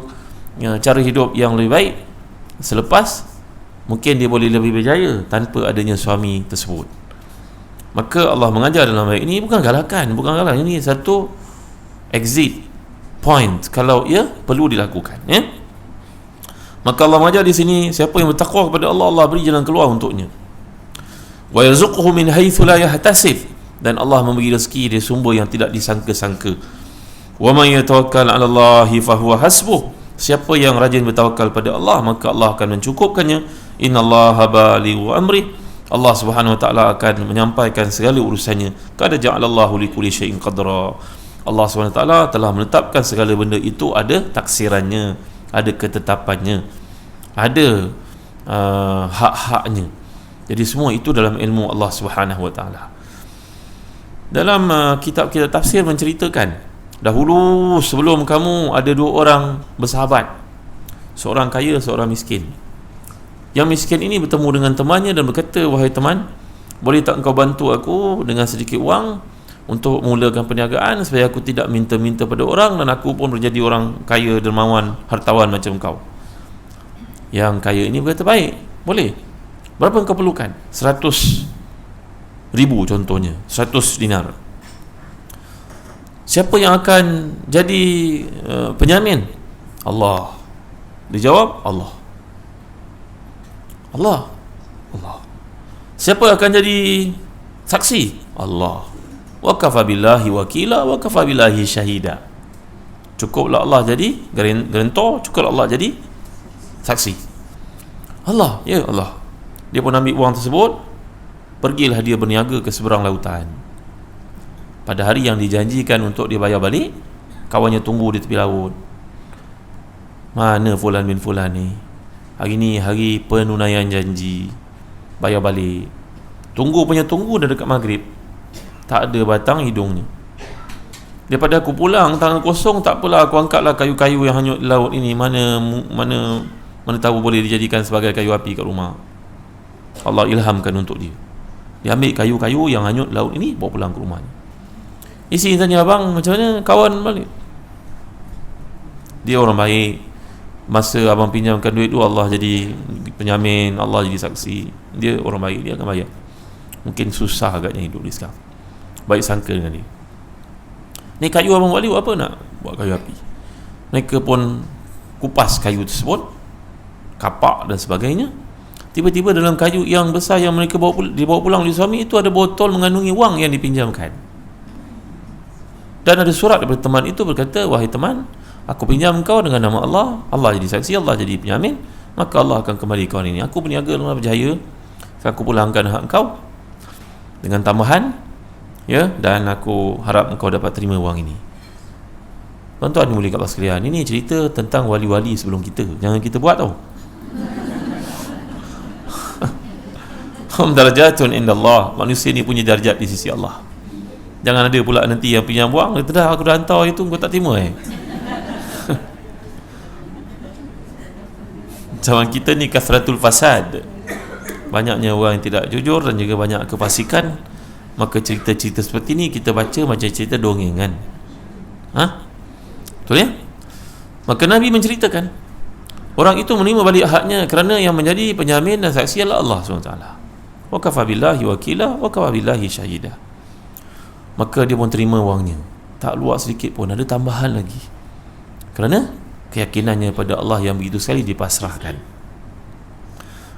cara hidup yang lebih baik. Selepas mungkin dia boleh lebih berjaya tanpa adanya suami tersebut. Maka Allah mengajar dalam ayat ini, bukan galakan, ini satu exit point kalau ia perlu dilakukan, ya. Maka Allah mengajar di sini, siapa yang bertakwa kepada Allah, Allah beri jalan keluar untuknya. Wa yarzuquhu min haitsu la yahtasib, dan Allah memberi rezeki dari sumber yang tidak disangka-sangka. Wa man yatawakkal 'ala Allahi fa huwa hasbuh, siapa yang rajin bertawakal pada Allah, maka Allah akan mencukupkannya. Innallaha balighu amri, Allah Subhanahu wa taala akan menyampaikan segala urusannya. Qad ja'alallahu likulli syai'in qadra, Allah Subhanahu wa taala telah menetapkan segala benda itu ada taksirannya, ada ketetapannya, ada hak-haknya. Jadi semua itu dalam ilmu Allah Subhanahu wa taala. Dalam kitab-kitab tafsir menceritakan, dahulu sebelum kamu ada dua orang bersahabat, seorang kaya, seorang miskin. Yang miskin ini bertemu dengan temannya dan berkata, wahai teman, boleh tak engkau bantu aku dengan sedikit wang untuk memulakan perniagaan, supaya aku tidak minta-minta pada orang dan aku pun menjadi orang kaya, dermawan, hartawan macam kau. Yang kaya ini berkata, baik, boleh. Berapa engkau perlukan? 100,000 contohnya, 100 dinar. Siapa yang akan jadi penyamin? Allah. Dijawab Allah. Allah. Siapa akan jadi saksi? Allah. Wa kafa billahi wakila wa kafa billahi syahida. Cukuplah Allah jadi garantor, cukuplah Allah jadi saksi. Allah, ya Allah. Dia pun ambil wang tersebut, pergilah dia berniaga ke seberang lautan. Pada hari yang dijanjikan untuk dia bayar balik, kawannya tunggu di tepi laut. Mana fulan bin fulan ni? Hari ni hari penunaian janji, bayar balik. Tunggu dah dekat maghrib, tak ada batang hidungnya. Daripada aku pulang tangan kosong, tak apalah, aku angkatlah kayu-kayu yang hanyut di laut ini. Mana tahu boleh dijadikan sebagai kayu api kat rumah. Allah ilhamkan untuk dia. Dia ambil kayu-kayu yang hanyut laut ini, bawa pulang ke rumahnya. Isi tanya, abang macam mana? Kawan balik. Dia orang baik. Masa abang pinjamkan duit tu, Allah jadi penyamin, Allah jadi saksi. Dia orang baik, dia akan bayar. Mungkin susah agaknya hidup dia sekarang. Baik sangka dengan dia. Ni kayu abang buat apa nak? Buat kayu api. Mereka pun kupas kayu tersebut, kapak dan sebagainya. Tiba-tiba dalam kayu yang besar yang mereka dibawa pulang oleh suami itu, ada botol mengandungi wang yang dipinjamkan. Dan ada surat daripada teman itu berkata, wahai teman, aku pinjam kau dengan nama Allah, Allah jadi saksi, Allah jadi penyamin, maka Allah akan kembali kau ini. Aku berniaga dengan berjaya, aku pulangkan hak kau dengan tambahan, ya, dan aku harap kau dapat terima wang ini. Tuan-tuan dimulai kat Allah sekalian, ini cerita tentang wali-wali sebelum kita. Jangan kita buat tau. Hum darajatun indallah. Manusia ni punya darjat di sisi Allah. Jangan ada pula nanti yang pinjam wang, kata dah aku dah hantar itu, kau tak terima Zaman kita ni kasratul fasad, banyaknya orang yang tidak jujur dan juga banyak kefasikan. Maka cerita-cerita seperti ni kita baca macam cerita dongengan. Betul ya? Maka Nabi menceritakan orang itu menerima balik haknya kerana yang menjadi penjamin dan saksi adalah Allah SWT. Wa kafa billahi wakila wa kafa billahi syahida. Maka dia pun terima wangnya, tak luar sedikit pun, ada tambahan lagi, kerana keyakinannya pada Allah yang begitu sekali dipasrahkan.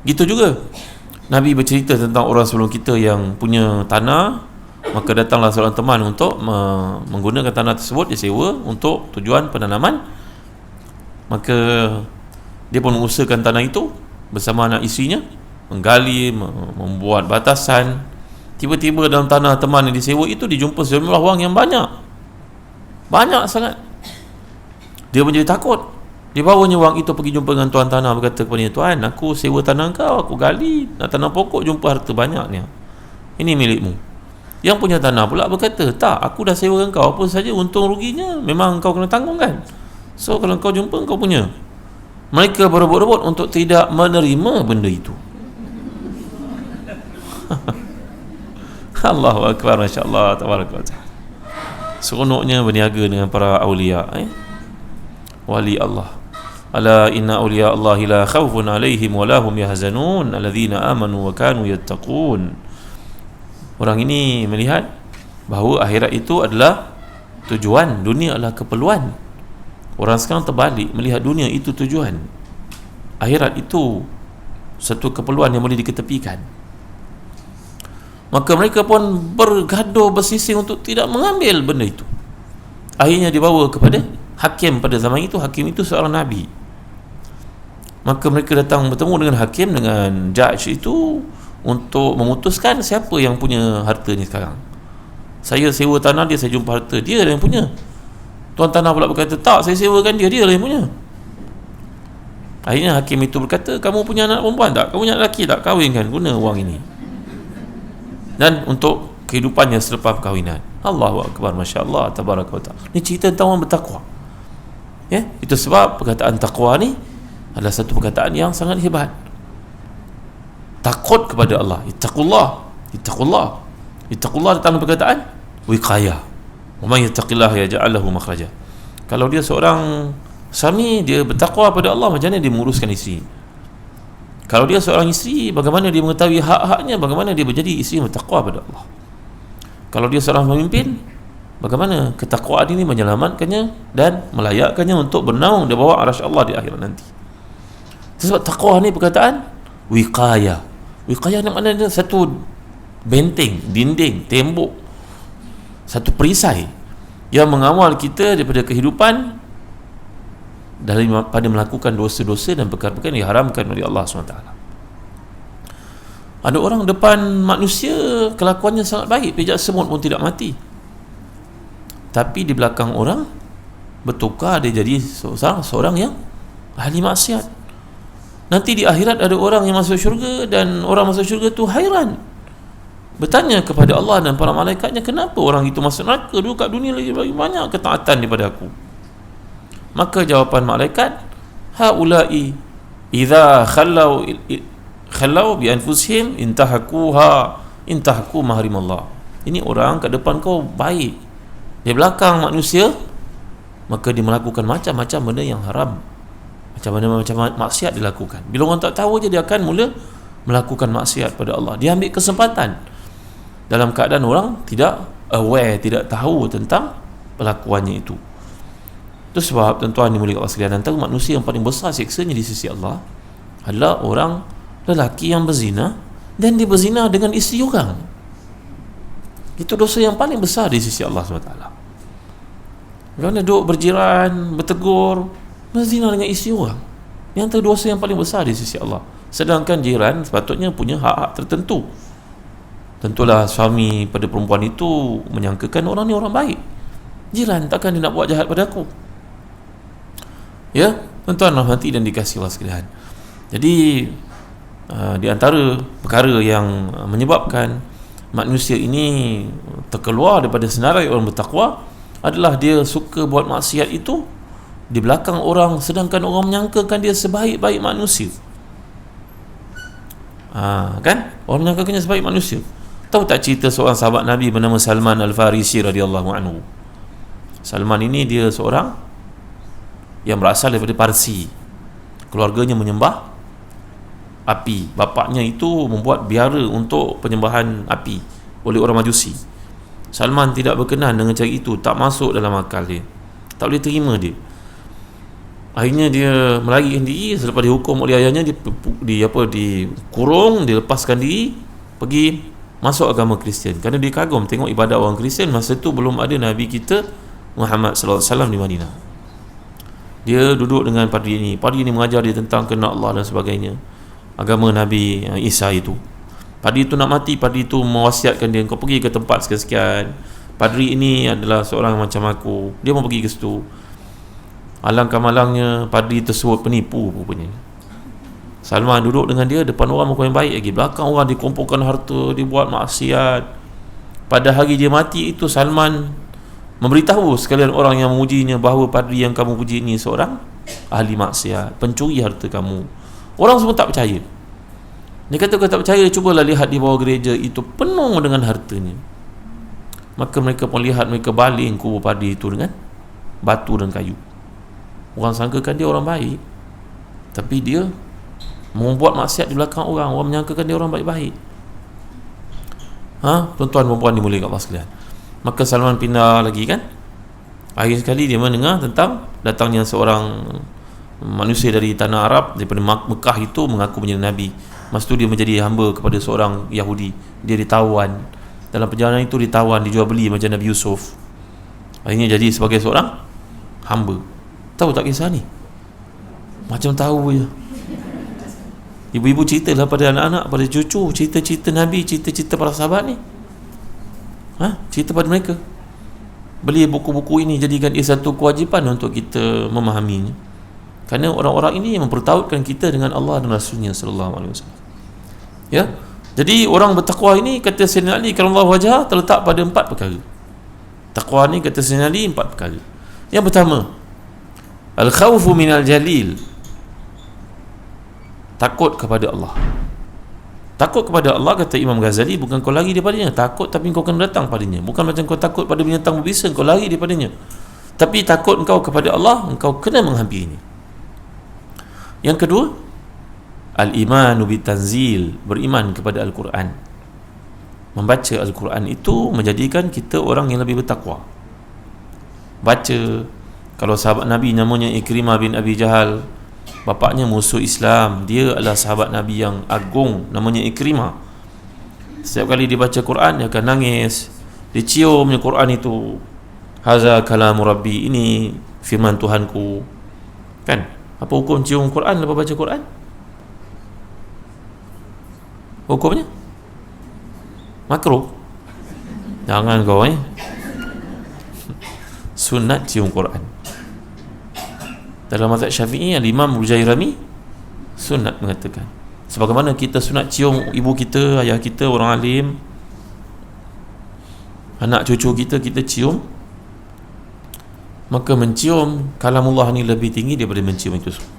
Gitu juga Nabi bercerita tentang orang sebelum kita yang punya tanah. Maka datanglah seorang teman untuk menggunakan tanah tersebut, dia sewa untuk tujuan penanaman. Maka dia pun mengusahakan tanah itu bersama anak isterinya, menggali, membuat batasan. Tiba-tiba dalam tanah teman yang disewa itu dijumpa sejumlah wang yang banyak sangat. Dia menjadi takut. Dia bawanya wang itu pergi jumpa dengan tuan tanah, berkata kepada dia, tuan, aku sewa tanah kau, aku gali, nak tanam pokok, jumpa harta banyaknya, ini milikmu. Yang punya tanah pula berkata, tak, aku dah sewakan kau, apa saja untung ruginya memang kau kena tanggung kan. So kalau kau jumpa, kau punya. Mereka berebut-rebut untuk tidak menerima benda itu. Allahu Akbar, Masya Allah, Tabarakallah. Seronoknya berniaga dengan para awliya, wali Allah. Ala inna awliya Allahi la khawfun alaihim wa lahum yahzanun alladhina amanu wa kanu yattaqun. Orang ini melihat bahawa akhirat itu adalah tujuan, dunia adalah keperluan. Orang sekarang terbalik, melihat dunia itu tujuan, akhirat itu satu keperluan yang boleh diketepikan. Maka mereka pun bergaduh, bersising untuk tidak mengambil benda itu. Akhirnya dibawa kepada hakim pada zaman itu. Hakim itu seorang Nabi. Maka mereka datang bertemu dengan hakim, dengan judge itu, untuk memutuskan siapa yang punya harta ni sekarang. Saya sewa tanah dia, saya jumpa harta, dia yang punya. Tuan tanah pula berkata, tak, saya sewakan dia, dia yang punya. Akhirnya hakim itu berkata, kamu punya anak perempuan tak? Kamu punya anak lelaki tak? Kahwinkan, guna wang ini dan untuk kehidupannya selepas perkahwinan. Allahu Akbar, Masya Allah, Tabarakallah. Ini cerita tentang orang bertakwa. Ya, itu sebab perkataan takwa ni adalah satu perkataan yang sangat hebat. Takut kepada Allah, ittaqullah, ittaqullah. Ittaqullah datang perkataan wiqayah. Wa man yattaqillaha yaj'al lahu makhraja. Kalau dia seorang suami, dia bertakwa pada Allah, macam mana dia menguruskan isteri? Kalau dia seorang isteri, bagaimana dia mengetahui hak-haknya, bagaimana dia menjadi isteri yang bertakwa pada Allah? Kalau dia seorang pemimpin, bagaimana ketakwaan ini menyelamatkannya dan melayakkannya untuk bernaung di bawah arasy Allah di akhirat nanti. Sebab takwa ni perkataan wiqayah. Wiqayah ni maknanya satu benteng, dinding, tembok, satu perisai yang mengawal kita daripada kehidupan daripada melakukan dosa-dosa dan perkara-perkara yang diharamkan oleh Allah SWT. Ada orang depan manusia kelakuannya sangat baik, pijak semut pun tidak mati, tapi di belakang orang bertukar, dia jadi seorang yang ahli maksiat. Nanti di akhirat ada orang yang masuk syurga, dan orang masuk syurga tu hairan, bertanya kepada Allah dan para malaikatnya, kenapa orang itu masuk neraka, dulu kat dunia lagi banyak ketaatan daripada aku. Maka jawapan malaikat, haula'i idza khallau bi anfusihim intahaku mahrimallah. Ini orang kat depan kau baik, di belakang manusia maka dia melakukan macam-macam benda yang haram, macam maksiat dilakukan. Bila orang tak tahu je, dia akan mula melakukan maksiat pada Allah. Dia ambil kesempatan dalam keadaan orang tidak aware, tidak tahu tentang pelakuannya itu. Itu sebab tuan-tuan dimuliakan Allah sekalian, antara manusia yang paling besar siksanya di sisi Allah adalah orang lelaki yang berzina, dan dia berzina dengan isteri orang. Itu dosa yang paling besar di sisi Allah SWT. Kerana duduk berjiran, bertegur, berzina dengan isteri orang, yang antara dosa yang paling besar di sisi Allah. Sedangkan jiran sepatutnya punya hak-hak tertentu. Tentulah suami pada perempuan itu menyangkakan orang ni orang baik. Jiran takkan dia nak buat jahat pada aku. Ya, tuan-tuan rahmati dan dikasihi Allah sekalian. Jadi di antara perkara yang menyebabkan manusia ini terkeluar daripada senarai orang bertakwa adalah dia suka buat maksiat itu di belakang orang, sedangkan orang menyangkakan dia sebaik-baik manusia. Kan? Orang menyangkakannya sebaik manusia. Tahu tak cerita seorang sahabat Nabi bernama Salman Al-Farisi radhiyallahu anhu? Salman ini dia seorang yang berasal daripada Parsi. Keluarganya menyembah api. Bapaknya itu membuat biara untuk penyembahan api oleh orang Majusi. Salman tidak berkenan dengan cara itu, tak masuk dalam akal dia, tak boleh terima dia. Akhirnya dia melarikan diri. Selepas dihukum oleh ayahnya, dikurung, dilepaskan diri, pergi masuk agama Kristian. Kerana dia kagum tengok ibadat orang Kristian. Masa itu belum ada Nabi kita Muhammad sallallahu alaihi wasallam di Madinah. Dia duduk dengan padri ini. Padri ini mengajar dia tentang kenal Allah dan sebagainya, agama Nabi Isa itu. Padri itu nak mati, padri itu mewasiatkan dia, kau pergi ke tempat sekian-sekian. Padri ini adalah seorang macam aku, dia mau pergi ke situ. Alangkah malangnya padri tersebut penipu rupanya. Salman duduk dengan dia depan orang muka yang baik lagi, belakang orang dikumpulkan harta, dibuat maksiat. Pada hari dia mati itu, Salman memberitahu sekalian orang yang memujinya bahawa padri yang kamu puji ini seorang ahli maksiat, pencuri harta kamu. Orang semua tak percaya. Dia kata, kau tak percaya, cubalah lihat di bawah gereja itu penuh dengan hartanya. Maka mereka pun lihat, mereka baling kubur padri itu dengan batu dan kayu. Orang sangkakan dia orang baik, tapi dia membuat maksiat di belakang orang. Orang menyangkakan dia orang baik-baik. Tuan-tuan dan puan dimuliakan Allah sekalian. Maka Salman pindah lagi kan. Akhir sekali dia mendengar tentang datangnya seorang manusia dari tanah Arab, daripada Mekah itu, mengaku menjadi Nabi. Masa itu dia menjadi hamba kepada seorang Yahudi. Dia ditawan. Dalam perjalanan itu ditawan, dijual beli macam Nabi Yusuf. Akhirnya jadi sebagai seorang hamba. Tahu tak kisah ni? Macam tahu je. Ibu-ibu ceritalah pada anak-anak, pada cucu, cerita-cerita Nabi, cerita-cerita para sahabat ni. Cerita pada mereka. Beli buku-buku ini, jadikan ia satu kewajipan untuk kita memahaminya. Kerana orang-orang ini yang mempertautkan kita dengan Allah dan Rasulnya sallallahu alaihi wasallam. Ya. Jadi orang bertakwa ini, kata Sayyidina Ali karramallahu wajhah, terletak pada 4 perkara. Takwa ni kata Sayyidina Ali 4 perkara. Yang pertama, al-khawfu minal jalil. Takut kepada Allah. Takut kepada Allah, kata Imam Ghazali, bukan kau lari daripadanya. Takut tapi kau kena datang padanya. Bukan macam kau takut pada binatang berbisa, kau lari daripadanya. Tapi takut engkau kepada Allah, engkau kena menghampirinya. Yang kedua, al-imanu bitanzil, beriman kepada Al-Quran. Membaca Al-Quran itu menjadikan kita orang yang lebih bertakwa. Baca. Kalau sahabat Nabi namanya Ikrimah bin Abi Jahal, bapaknya musuh Islam, dia adalah sahabat Nabi yang agung, namanya Ikrimah. Setiap kali dia baca Quran, dia akan nangis. Dia ciumnya Quran itu. Haza kalamu Rabbi, ini firman Tuhanku. Kan? Apa hukum cium Quran lepas baca Quran? Hukumnya makruh. Jangan kau sunat cium Quran. Dalam mazhab Syafi'i, Imam Bujairami sunat mengatakan, sebagaimana kita sunat cium ibu kita, ayah kita, orang alim, anak cucu kita, kita cium, maka mencium kalamullah ni lebih tinggi daripada mencium itu semua.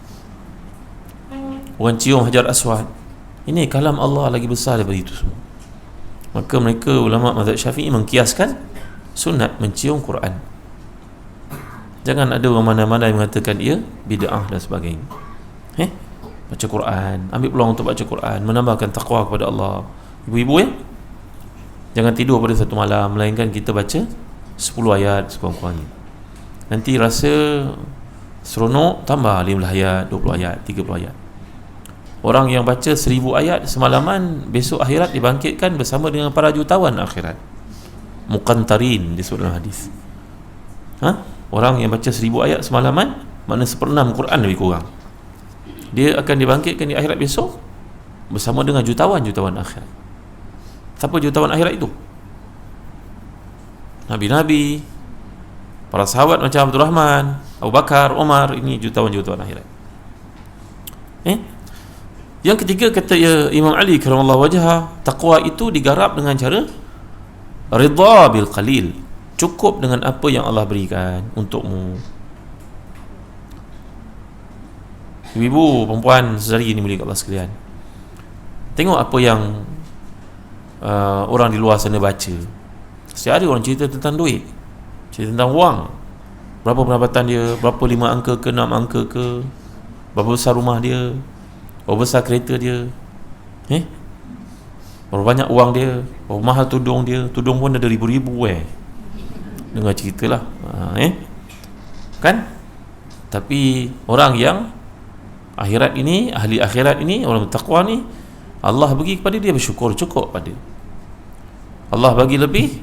Orang cium Hajar Aswad, ini kalam Allah lagi besar daripada itu semua. Maka mereka ulama mazhab Syafi'i mengkiaskan sunat mencium Quran. Jangan ada orang mana-mana yang mengatakan ia bid'ah dan sebagainya. Baca Quran, ambil peluang untuk baca Quran, menambahkan taqwa kepada Allah. Ibu-ibu ya, jangan tidur pada satu malam, melainkan kita baca 10 ayat sekurang-kurangnya. Nanti rasa seronok, tambah 15 ayat, 20 ayat, 30 ayat. Orang yang baca 1000 ayat semalaman, besok akhirat dibangkitkan bersama dengan para jutawan akhirat. Muqantarin disebut dalam hadis. Orang yang baca 1000 ayat semalaman, makna 1/6 Quran lebih kurang, dia akan dibangkitkan di akhirat besok bersama dengan jutawan-jutawan akhirat. Siapa jutawan akhirat itu? Nabi-nabi, para sahabat macam Abdul Rahman, Abu Bakar, Umar, ini jutawan-jutawan akhirat. Yang ketiga, kata Imam Ali karamallahu wajhah, taqwa itu digarap dengan cara ridha bil qalil, cukup dengan apa yang Allah berikan untukmu. Ibu, perempuan, saudari ini mulia Allah sekalian, tengok apa yang orang di luar sana baca. Setiap hari orang cerita tentang duit, cerita tentang wang, berapa pendapatan dia, berapa 5 angka ke 6 angka ke, berapa besar rumah dia, berapa besar kereta dia, berapa banyak wang dia, berapa mahal tudung dia. Tudung pun ada ribu-ribu dengar ceritalah, kan? Tapi orang yang akhirat ini, ahli akhirat ini, orang bertakwa ni, Allah bagi kepada dia, bersyukur, cukup pada Allah bagi lebih,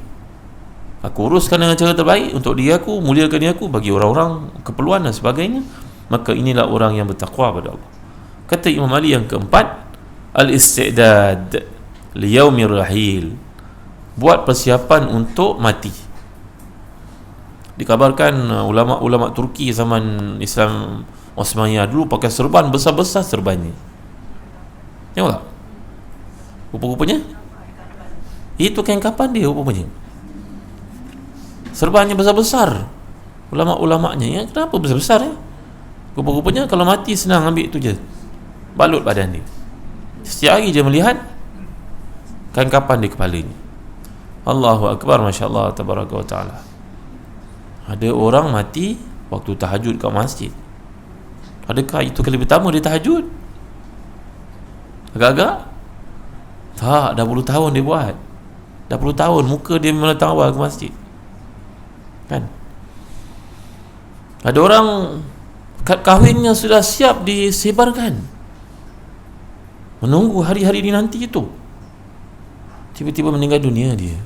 aku uruskan dengan cara terbaik untuk dia, aku muliakan dia, aku bagi orang-orang keperluan dan sebagainya. Maka inilah orang yang bertakwa pada Allah. Kata Imam Ali yang keempat, al-istidad liyaumir rahil, buat persiapan untuk mati. Dikabarkan ulama-ulama Turki zaman Islam Osmaniyah dulu pakai serban besar-besar serbannya. Tengok tak? Rupa-rupanya itu kain kapan dia, rupanya serbannya besar-besar. Ulama-ulamanya, ya, kenapa besar-besar ya? Rupa-rupanya kalau mati senang ambil itu je, balut badan dia. Setiap hari dia melihat kain kapan di kepalanya. Allahu Akbar, Masya Allah, Tabaraka wa Ta'ala. Ada orang mati waktu tahajud kat masjid. Adakah itu kali pertama dia tahajud? Agak-agak? Tak, dah puluh tahun dia buat. Dah puluh tahun muka dia meletang awal ke masjid, kan? Ada orang kahwinnya sudah siap disebarkan, menunggu hari-hari ini nanti itu, tiba-tiba meninggal dunia dia.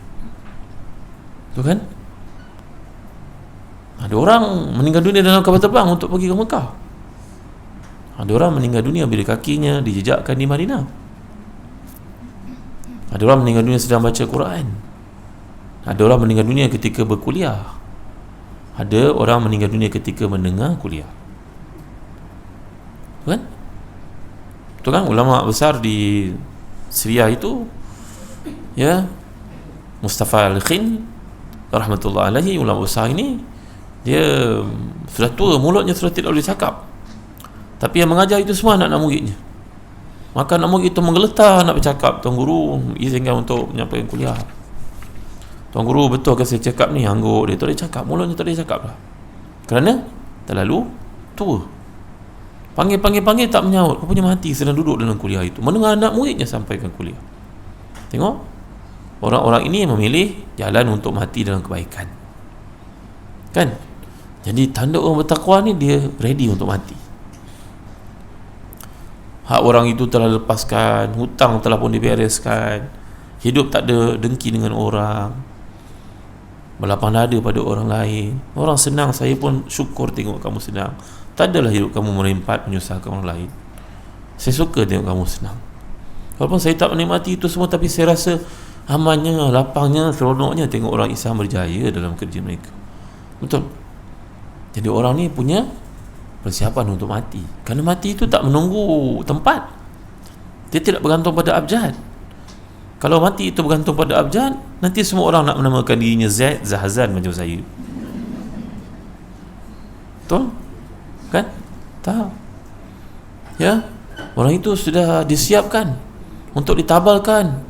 Tu kan? Ada orang meninggal dunia dalam kapal terbang untuk pergi ke Mekah. Ada orang meninggal dunia bila kakinya dijejakkan di Madinah. Ada orang meninggal dunia sedang baca Quran. Ada orang meninggal dunia ketika berkuliah. Ada orang meninggal dunia ketika mendengar kuliah. Kan? Itu kan ulama besar di Syria itu, ya, Mustafa Al-Khin rahmatullah alaihi, ulama besar ini, dia sudah tua, mulutnya sudah tidak boleh cakap, tapi yang mengajar itu semua anak-anak muridnya. Maka anak murid itu menggeletar nak bercakap, Tuan Guru izinkan untuk menyampaikan kuliah. Tuan Guru, betul ke saya cakap ni? Angguk dia tak boleh cakap, mulutnya tak boleh cakap lah, kerana terlalu tua. Panggil tak menyaut, rupanya mati sedang duduk dalam kuliah itu, mendengar anak muridnya sampaikan kuliah. Tengok, orang-orang ini memilih jalan untuk mati dalam kebaikan, kan? Jadi tanda orang bertakwa ni, dia ready untuk mati. Hak orang itu telah lepaskan, hutang telah pun dibereskan, hidup tak ada dengki dengan orang, berlapang dada pada orang lain. Orang senang, saya pun syukur tengok kamu senang. Tak adalah hidup kamu merempat menyusahkan orang lain. Saya suka tengok kamu senang. Walaupun saya tak menikmati itu semua, tapi saya rasa amannya, lapangnya, seronoknya tengok orang Islam berjaya dalam kerja mereka. Betul. Jadi orang ni punya persiapan untuk mati. Kerana mati itu tak menunggu tempat. Dia tidak bergantung pada abjad. Kalau mati itu bergantung pada abjad, nanti semua orang nak menamakan dirinya Zaid, Zahazan macam saya. Betul? Kan? Tak. Ya, orang itu sudah disiapkan untuk ditabalkan,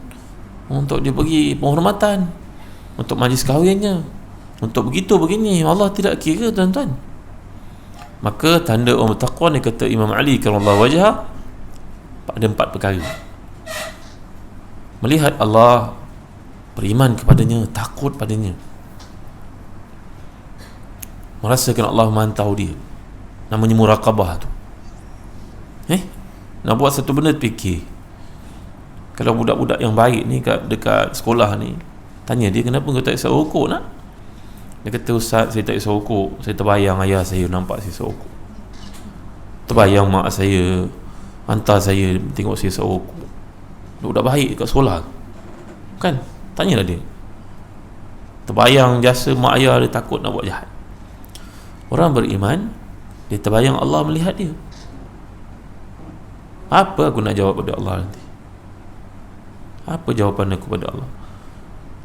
untuk dia bagi penghormatan, untuk majlis kahwinnya, untuk begitu begini. Allah tidak kira, tuan-tuan. Maka tanda orang bertakwa ni, kata Imam Ali karramallahu wajhah, ada 4 perkara. Melihat Allah, beriman kepadanya, takut padanya, merasakan Allah memantau dia, namanya muraqabah tu. Nak buat satu benda, fikir. Kalau budak-budak yang baik ni dekat sekolah ni, tanya dia, kenapa kau tak isap rokok nak? Dia kata, ustaz, saya tak isap rokok, saya terbayang ayah saya nampak saya isap rokok, terbayang mak saya hantar saya tengok saya isap rokok. Budak baik dekat sekolah kan, tanyalah dia. Terbayang jasa mak ayah dia, takut nak buat jahat. Orang beriman, dia terbayang Allah melihat dia. Apa aku nak jawab pada Allah nanti? Apa jawapan aku pada Allah?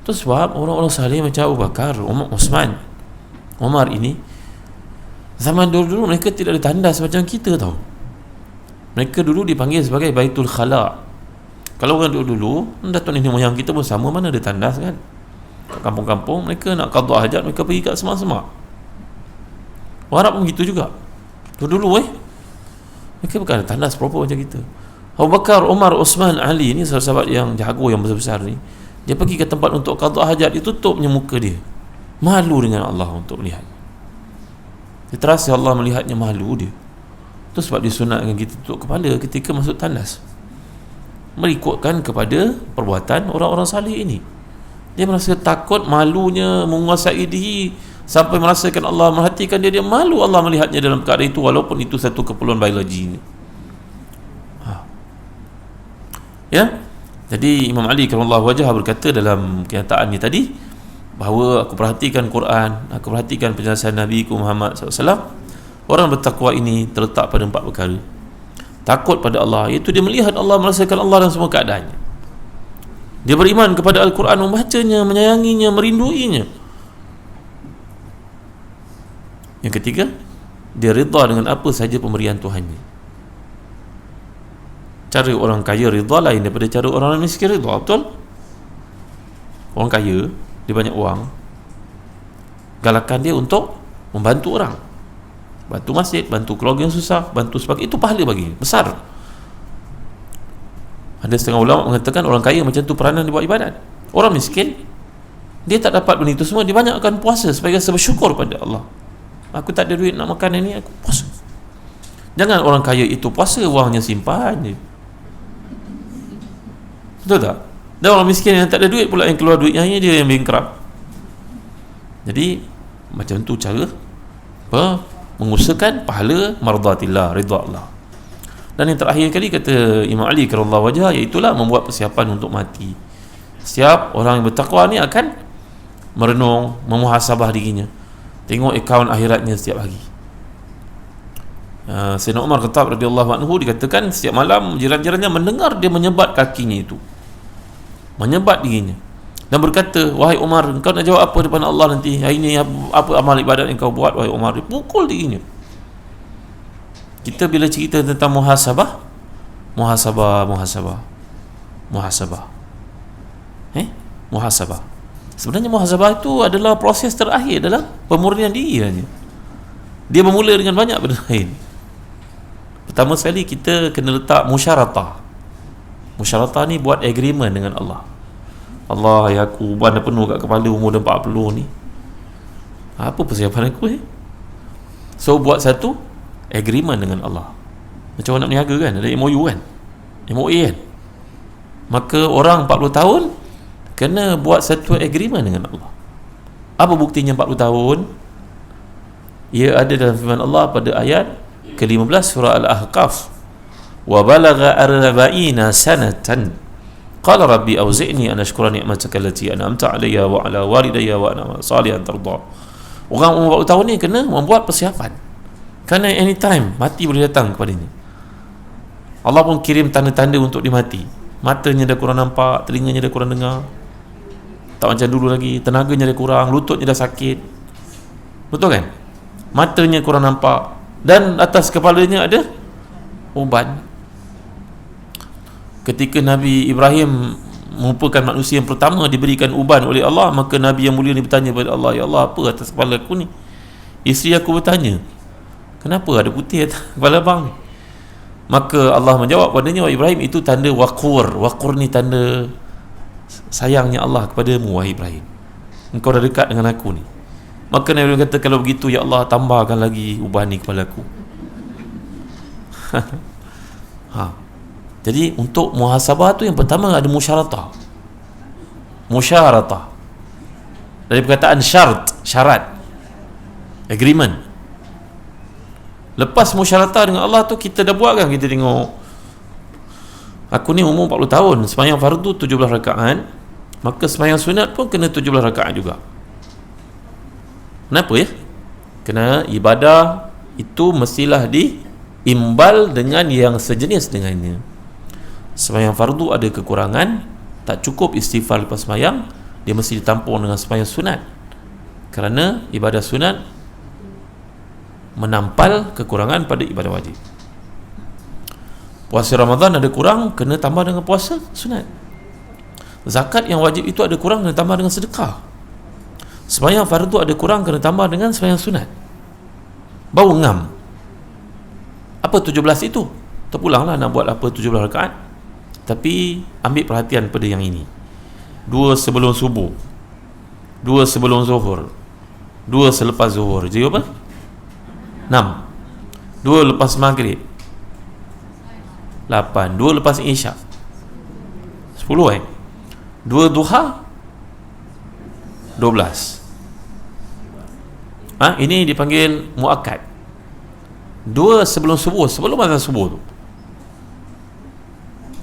Itu sebab orang-orang salih macam Abu Bakar, Umar, Osman, Umar ini, zaman dulu mereka tidak ada tandas macam kita tau. Mereka dulu dipanggil sebagai Baitul Khala. Kalau orang dulu, datuk nenek moyang kita pun sama, mana ada tandas kan? Kat kampung-kampung, mereka nak qada hajat, mereka pergi kat semak-semak. Orang Arab pun begitu juga. Dulu mereka bukan ada tandas proper macam kita. Abu Bakar, Umar, Osman, Ali ni sahabat-sahabat yang jago, yang besar-besar ni, dia pergi ke tempat untuk qada hajat, dia tutupnya muka dia, malu dengan Allah untuk melihat. Dia terasa Allah melihatnya, malu dia. Itu sebab disunatkan kita tutup kepala ketika masuk tandas, merikutkan kepada perbuatan orang-orang salih ini. Dia merasa takut, malunya menguasai diri, sampai merasakan Allah merhatikan dia, dia malu Allah melihatnya dalam keadaan itu, walaupun itu satu keperluan biologi. Ya, jadi Imam Ali karramallahu wajhah berkata dalam kenyataan ni tadi, bahawa aku perhatikan Quran, aku perhatikan penjelasan Nabi Muhammad SAW. Orang bertakwa ini terletak pada 4 perkara. Takut pada Allah, iaitu dia melihat Allah, merasakan Allah dalam semua keadaannya. Dia beriman kepada Al-Quran, membacanya, menyayanginya, merinduinya. Yang ketiga, dia redha dengan apa sahaja pemberian Tuhannya. Cara orang kaya redha lain daripada cara orang miskin redha, betul? Orang kaya, dia banyak wang, galakan dia untuk membantu orang, bantu masjid, bantu keluarga yang susah, bantu sebagainya, itu pahala bagi besar. Ada setengah ulama mengatakan orang kaya macam tu peranan dia buat ibadat. Orang miskin, dia tak dapat benda itu semua, dia banyakkan puasa sebagai rasa bersyukur pada Allah. Aku tak ada duit nak makan ini, aku puasa. Jangan orang kaya itu puasa, wangnya simpan je. Betul tak? Dan orang miskin yang tak ada duit pula yang keluar duitnya, hanya dia yang bankrupt. Jadi macam tu cara mengusahakan pahala mardatillah, ridha Allah. Dan yang terakhir kali kata Imam Ali karramallahu wajhah, iaitulah membuat persiapan untuk mati. Setiap orang yang bertakwa ni akan merenung, memuhasabah dirinya, tengok akaun akhiratnya setiap hari. Sayyidina Umar Khattab radhiyallahu anhu dikatakan setiap malam jiran-jirannya mendengar dia menyebat kakinya itu, menyebat dirinya, dan berkata, wahai Umar, engkau nak jawab apa depan Allah nanti? Hari ini apa amal ibadat yang kau buat, wahai Umar? Dia pukul dirinya. Kita bila cerita tentang muhasabah, sebenarnya muhasabah itu adalah proses terakhir dalam pemurnian diri saja. Dia bermula dengan banyak benda lain. Pertama sekali kita kena letak musyaratah. Musyaratah ni buat agreement dengan Allah. Allah, ya aku uban dah penuh kat kepala, umur dah 40 ni, apa persiapan aku So buat satu agreement dengan Allah. Macam orang nak berniaga kan, ada MOU kan, MOA kan. Maka orang 40 tahun kena buat satu agreement dengan Allah. Apa buktinya 40 tahun? Ia ada dalam firman Allah pada ayat ke-15 surah Al-Ahqaf, wa balagha arba'ina sanatan qala rabbi auzi'ni an ashkura ni'mataka allati an'amta 'alayya wa 'ala walidayya wa ana salihan tarda. Orang umur 40 tahun ni kena membuat persiapan, kerana anytime mati boleh datang kepadanya. Allah pun kirim tanda-tanda untuk dia mati. Matanya dah kurang nampak, telinganya dah kurang dengar, tak macam dulu lagi, tenaganya dah kurang, lututnya dah sakit, betul kan? Matanya kurang nampak, dan atas kepalanya ada uban. Ketika Nabi Ibrahim merupakan manusia yang pertama diberikan uban oleh Allah, maka Nabi yang mulia ni bertanya kepada Allah, ya Allah, apa atas kepala aku ni? Isteri aku bertanya, Kenapa ada putih atas kepala abang ni? Maka Allah menjawab padanya, wahai Ibrahim, itu tanda waqur. Waqur ni tanda sayangnya Allah kepadamu, wahai Ibrahim. Engkau dah dekat dengan aku ni. Maka Nabi Ibrahim kata, kalau begitu ya Allah, tambahkan lagi ubah ni kepala aku. Jadi untuk muhasabah tu yang pertama ada musyaratah. Musyaratah dari perkataan syarat, agreement. Lepas musyaratah dengan Allah tu, kita dah buat kan, kita tengok aku ni umur 40 tahun, sembahyang fardu 17 rakaat, maka sembahyang sunat pun kena 17 rakaat juga. Kenapa ya? Kerana ibadah itu mestilah diimbal dengan yang sejenis dengannya. Sembahyang fardu ada kekurangan, tak cukup istighfar lepas sembahyang, dia mesti ditampung dengan sembahyang sunat, kerana ibadah sunat menampal kekurangan pada ibadah wajib. Puasa Ramadan ada kurang, kena tambah dengan puasa sunat. Zakat yang wajib itu ada kurang, kena tambah dengan sedekah. Sembahyang fardu ada kurang, kena tambah dengan sembahyang sunat. Baru ngam. Apa 17 itu? Terpulanglah nak buat apa 17 rakaat. Tapi ambil perhatian pada yang ini. 2 sebelum subuh, 2 sebelum zuhur, 2 selepas zuhur. Jadi apa? 6. 2 lepas maghrib, 8. 2 lepas isyak, 10. 2 duha, 12. Ini dipanggil muakkad. 2 sebelum subuh, sebelum azan subuh tu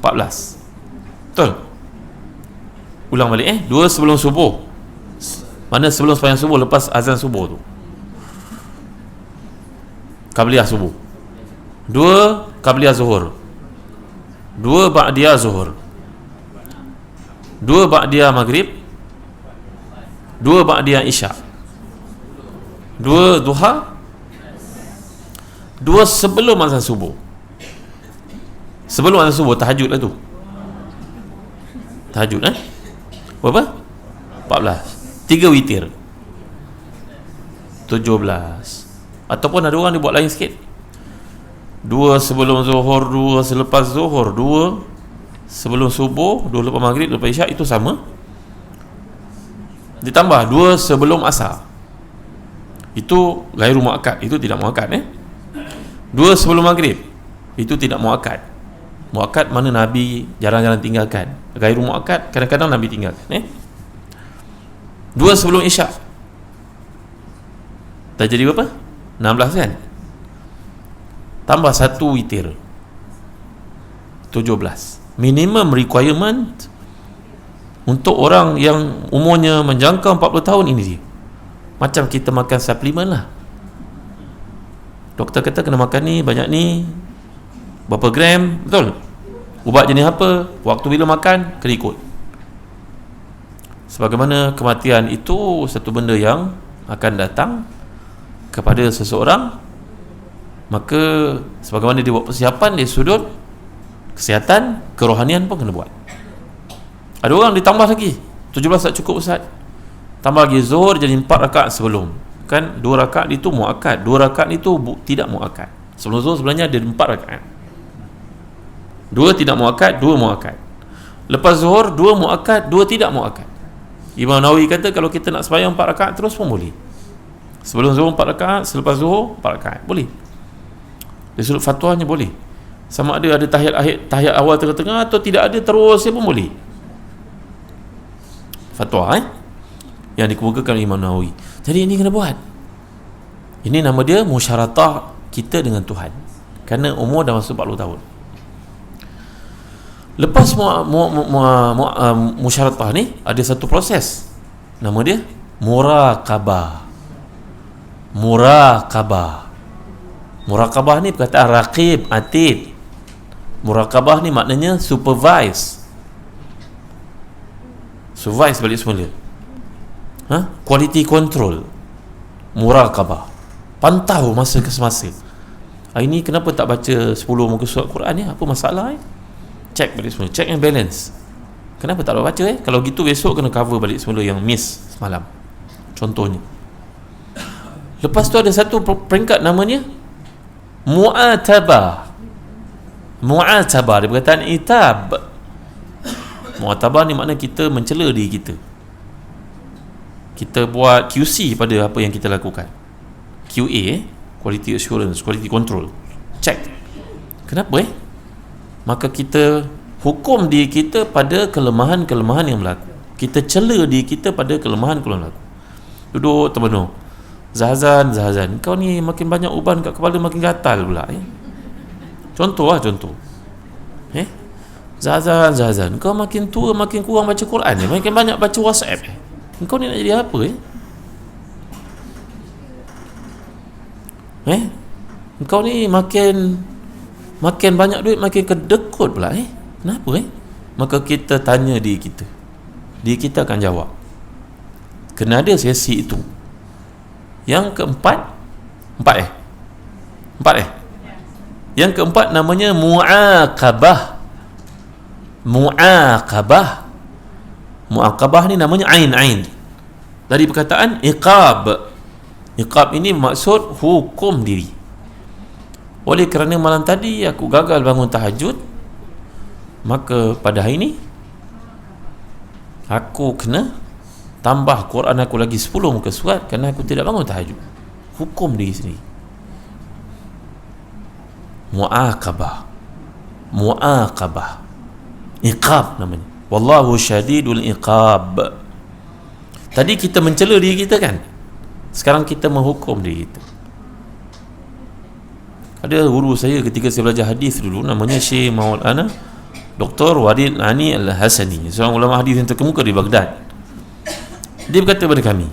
14. Betul? Ulang balik 2 sebelum subuh. Mana sebelum sembahyang subuh, lepas azan subuh tu qabliyah subuh. 2 qabliyah zuhur, 2 ba'diyah zuhur, 2 ba'diyah maghrib, 2 ba'diyah isyak, 2 duha, 2 sebelum azan subuh. Sebelum azan subuh tahajud lah tu. Tahajud berapa? 14. 3 witir, 17. Ataupun ada orang dia buat lain sikit, 2 sebelum zuhur, 2 selepas zuhur, 2 sebelum subuh, 2 lepas maghrib, lepas isyak. Itu sama. Ditambah 2 sebelum asar. Itu ghairu muakkad, itu tidak muakkad 2 sebelum maghrib, itu tidak muakkad. Muakkad mana Nabi jarang-jarang tinggalkan. Ghairu muakkad kadang-kadang Nabi tinggalkan 2 sebelum isyak. Dah jadi berapa? 16 kan? Tambah 1 witir, 17. Minimum requirement untuk orang yang umurnya menjangkau 40 tahun ini dia. Macam kita makan suplemen lah. Doktor kata kena makan ni, banyak ni, berapa gram, betul? Ubat jenis apa, waktu bila makan, kena ikut. Sebagaimana kematian itu satu benda yang akan datang kepada seseorang, maka sebagaimana dia buat persiapan dari sudut kesihatan, kerohanian pun kena buat. Ada orang ditambah lagi, 17 tak cukup Ustaz, tambah lagi zuhur jadi 4 rakaat sebelum. Kan 2 rakaat itu muakkad, 2 rakaat itu tidak muakkad. Sebelum zuhur sebenarnya ada 4 rakaat. 2 tidak muakkad, 2 muakkad. Lepas zuhur 2 muakkad, 2 tidak muakkad. Imam Nawawi kata kalau kita nak sembahyang 4 rakaat terus pun boleh. Sebelum zuhur 4 rakaat, selepas zuhur 4 rakaat, boleh. Dari sudut fatwanya boleh. Sama ada tahiyat awal tengah-tengah atau tidak ada, terus pun boleh. Fatwa yang dikemukakan Imam Nawawi. Jadi ini kena buat. Ini nama dia musyaratah kita dengan Tuhan, kerana umur dah masuk 40 tahun. Lepas musyaratah ni ada satu proses, nama dia muraqabah. Muraqabah ni perkataan raqib, atid. Muraqabah ni maknanya supervise balik semula. Quality control. Muraqabah, pantau masa ke semasa. Hari ni kenapa tak baca 10 muka surat Quran ni? Apa masalah Check balik semula, check and balance. Kenapa tak baca Kalau gitu besok kena cover balik semula yang miss semalam, contohnya. Lepas tu ada satu peringkat namanya Mu'atabah. Mu'atabah dia perkataan itab. Mu'atabah ni makna kita mencela diri kita. Kita buat QC pada apa yang kita lakukan. QA, quality assurance, quality control. Check. Kenapa Maka kita hukum diri kita pada kelemahan-kelemahan yang berlaku. Kita cela diri kita pada kelemahan-kelemahan berlaku. Duduk termenung. Zahazan, kau ni makin banyak uban kat kepala, makin gatal pula. Contoh. Zahazan, kau makin tua, makin kurang baca Quran, makin banyak baca WhatsApp. Kau ni nak jadi apa? Kau ni makin banyak duit, makin kedekut pula. Kenapa? Maka kita tanya diri kita. Diri kita akan jawab. Kena ada sesi itu. Yang keempat, empat. Yang keempat namanya mu'aqabah. Mu'aqabah ni namanya ain. Dari perkataan iqab. Iqab ini maksud hukum diri. Oleh kerana malam tadi aku gagal bangun tahajud, maka pada hari ini aku kena tambah Quran aku lagi 10 muka surat kerana aku tidak bangun tahajud. Hukum diri sendiri. Mu'aqabah. Iqab namanya. Wallahu syadidul iqab. Tadi kita mencela diri kita kan? Sekarang kita menghukum diri kita. Ada guru saya ketika saya belajar hadis dulu, namanya Syekh Maulana Dr. Walid Ani Al-Hasani, seorang ulama hadis yang terkemuka di Baghdad. Dia berkata kepada kami,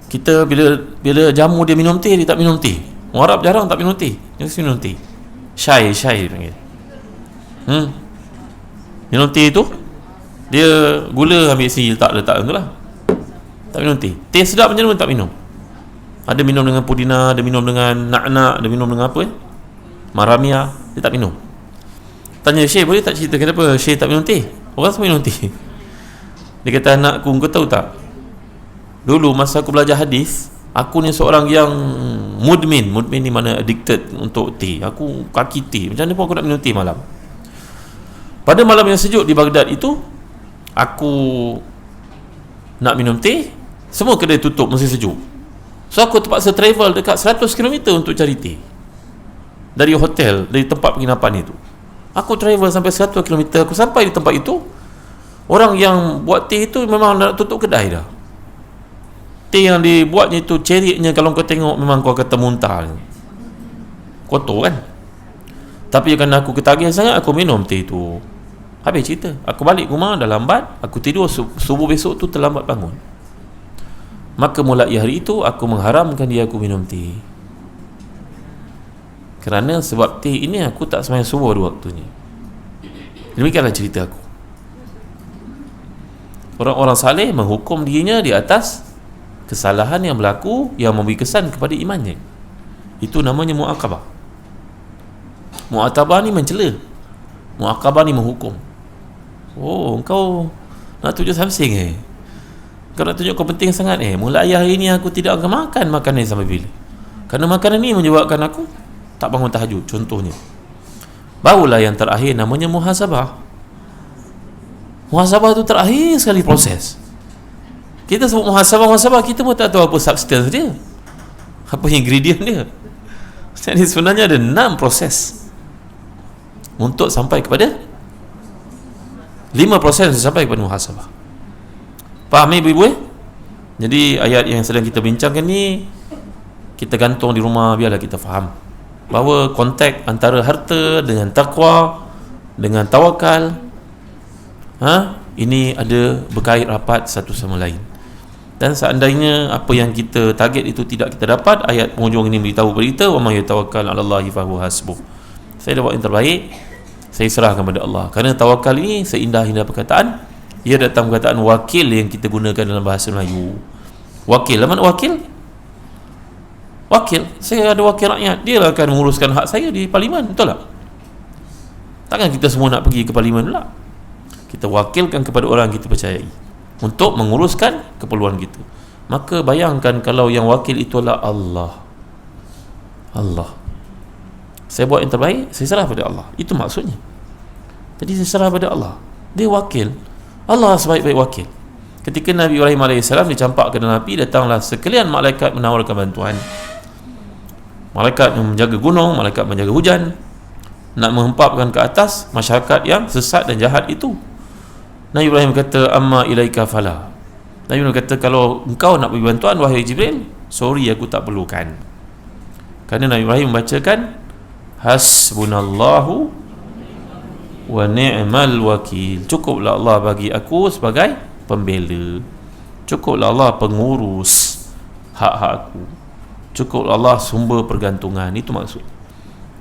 kita bila jamu dia minum teh, dia tak minum teh. Orang Arab jarang tak minum teh, dia mesti minum teh. Syai dia panggil. Minum teh tu dia gula ambil sini letak tu lah. Tak minum teh. Teh sedap macam mana tak minum. Ada minum dengan pudina, ada minum dengan na'na', ada minum dengan apa maramia, dia tak minum. Tanya Syekh, boleh tak cerita kenapa Syekh tak minum teh? Orang semua minum teh. Dia kata, anakku, kau tahu tak, dulu masa aku belajar hadis, aku ni seorang yang mudmin ni mana addicted untuk teh. Aku kaki teh, macam mana pun aku nak minum teh malam. Pada malam yang sejuk di Baghdad itu, aku nak minum teh, semua kedai tutup masa sejuk. So aku terpaksa travel dekat 100 km untuk cari teh. Dari hotel, dari tempat penginapan itu, aku travel sampai 100 km. Aku sampai di tempat itu, orang yang buat teh itu memang nak tutup kedai dah. Teh yang dibuatnya itu, ceritnya kalau kau tengok memang kau kata muntah, kotor kan. Tapi kerana aku ketagihan sangat, aku minum teh itu. Habis cerita. Aku balik rumah dah lambat, aku tidur, subuh besok tu terlambat bangun. Maka mulai hari itu aku mengharamkan dia aku minum teh. Kerana sebab teh ini aku tak sembahyang subuh pada waktunya. Demikianlah cerita aku. Orang-orang saleh menghukum dirinya di atas kesalahan yang berlaku yang memberi kesan kepada imannya. Itu namanya mu'aqabah. Mu'aqabah ni mencela. Mu'aqabah ni menghukum. Oh, engkau nak tunjuk something Kau nak tunjuk kau penting sangat mulai hari ni aku tidak akan makan makanan sampai bila. Kerana makanan ni menyebabkan aku tak bangun tahajud, contohnya. Barulah yang terakhir namanya muhasabah. Muhasabah tu terakhir sekali proses. Kita sebut muhasabah, kita pun tak tahu apa substance dia, apa ingredient dia. Jadi sebenarnya ada 6 proses untuk sampai kepada 5 proses untuk sampai kepada muhasabah. Faham ibu-ibu? Jadi ayat yang sedang kita bincangkan ni kita gantung di rumah, biarlah kita faham bahawa kontak antara harta dengan takwa, dengan tawakal, ini ada berkait rapat satu sama lain. Dan seandainya apa yang kita target itu tidak kita dapat, ayat penghujung ini beritahu kepada kita, wa may yatawakkal 'ala Allahi fa huwa hasbuh. Saya dah buat yang terbaik, saya serahkan kepada Allah. Kerana tawakal ini seindah-indah perkataan, ia datang perkataan wakil yang kita gunakan dalam bahasa Melayu. Wakil, mana wakil? Wakil, saya ada wakil rakyat, dia akan menguruskan hak saya di parlimen, betul tak? Takkan kita semua nak pergi ke parlimen pula. Kita wakilkan kepada orang yang kita percayai untuk menguruskan keperluan kita. Maka bayangkan kalau yang wakil itulah Allah. Allah. Saya buat yang terbaik, saya serah pada Allah. Itu maksudnya. Jadi saya serah pada Allah. Dia wakil. Allah sebaik-baik wakil. Ketika Nabi Ibrahim AS dicampak ke dalam api, datanglah sekalian malaikat menawarkan bantuan. Malaikat yang menjaga gunung, malaikat menjaga hujan, nak menghempapkan ke atas masyarakat yang sesat dan jahat itu. Nabi Ibrahim kata, amma ilaika fala. Nabi Ibrahim kata, kalau engkau nak beri bantuan wahai Jibril, sorry, aku tak perlukan. Kerana Nabi Ibrahim membacakan hasbunallahu wa ni'mal wakil. Cukuplah Allah bagi aku sebagai pembela, cukuplah Allah pengurus hak-hak aku, cukuplah Allah sumber pergantungan. Itu maksud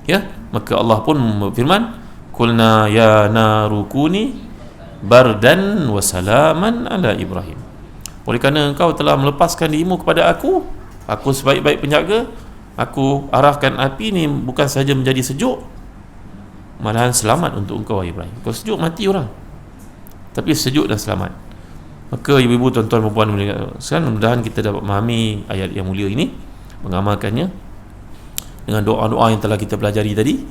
ya. Maka Allah pun berfirman, qulna ya narukuni bardan wa salaman ala Ibrahim. Oleh kerana engkau telah melepaskan dirimu kepada aku sebaik-baik penjaga, aku arahkan api ni bukan sahaja menjadi sejuk, malahan selamat untuk engkau Ibrahim. Kalau sejuk mati orang, tapi sejuk dan selamat. Maka ibu-ibu, tuan-tuan, puan-puan, sekarang mudah-mudahan kita dapat memahami ayat yang mulia ini, mengamalkannya dengan doa-doa yang telah kita pelajari tadi.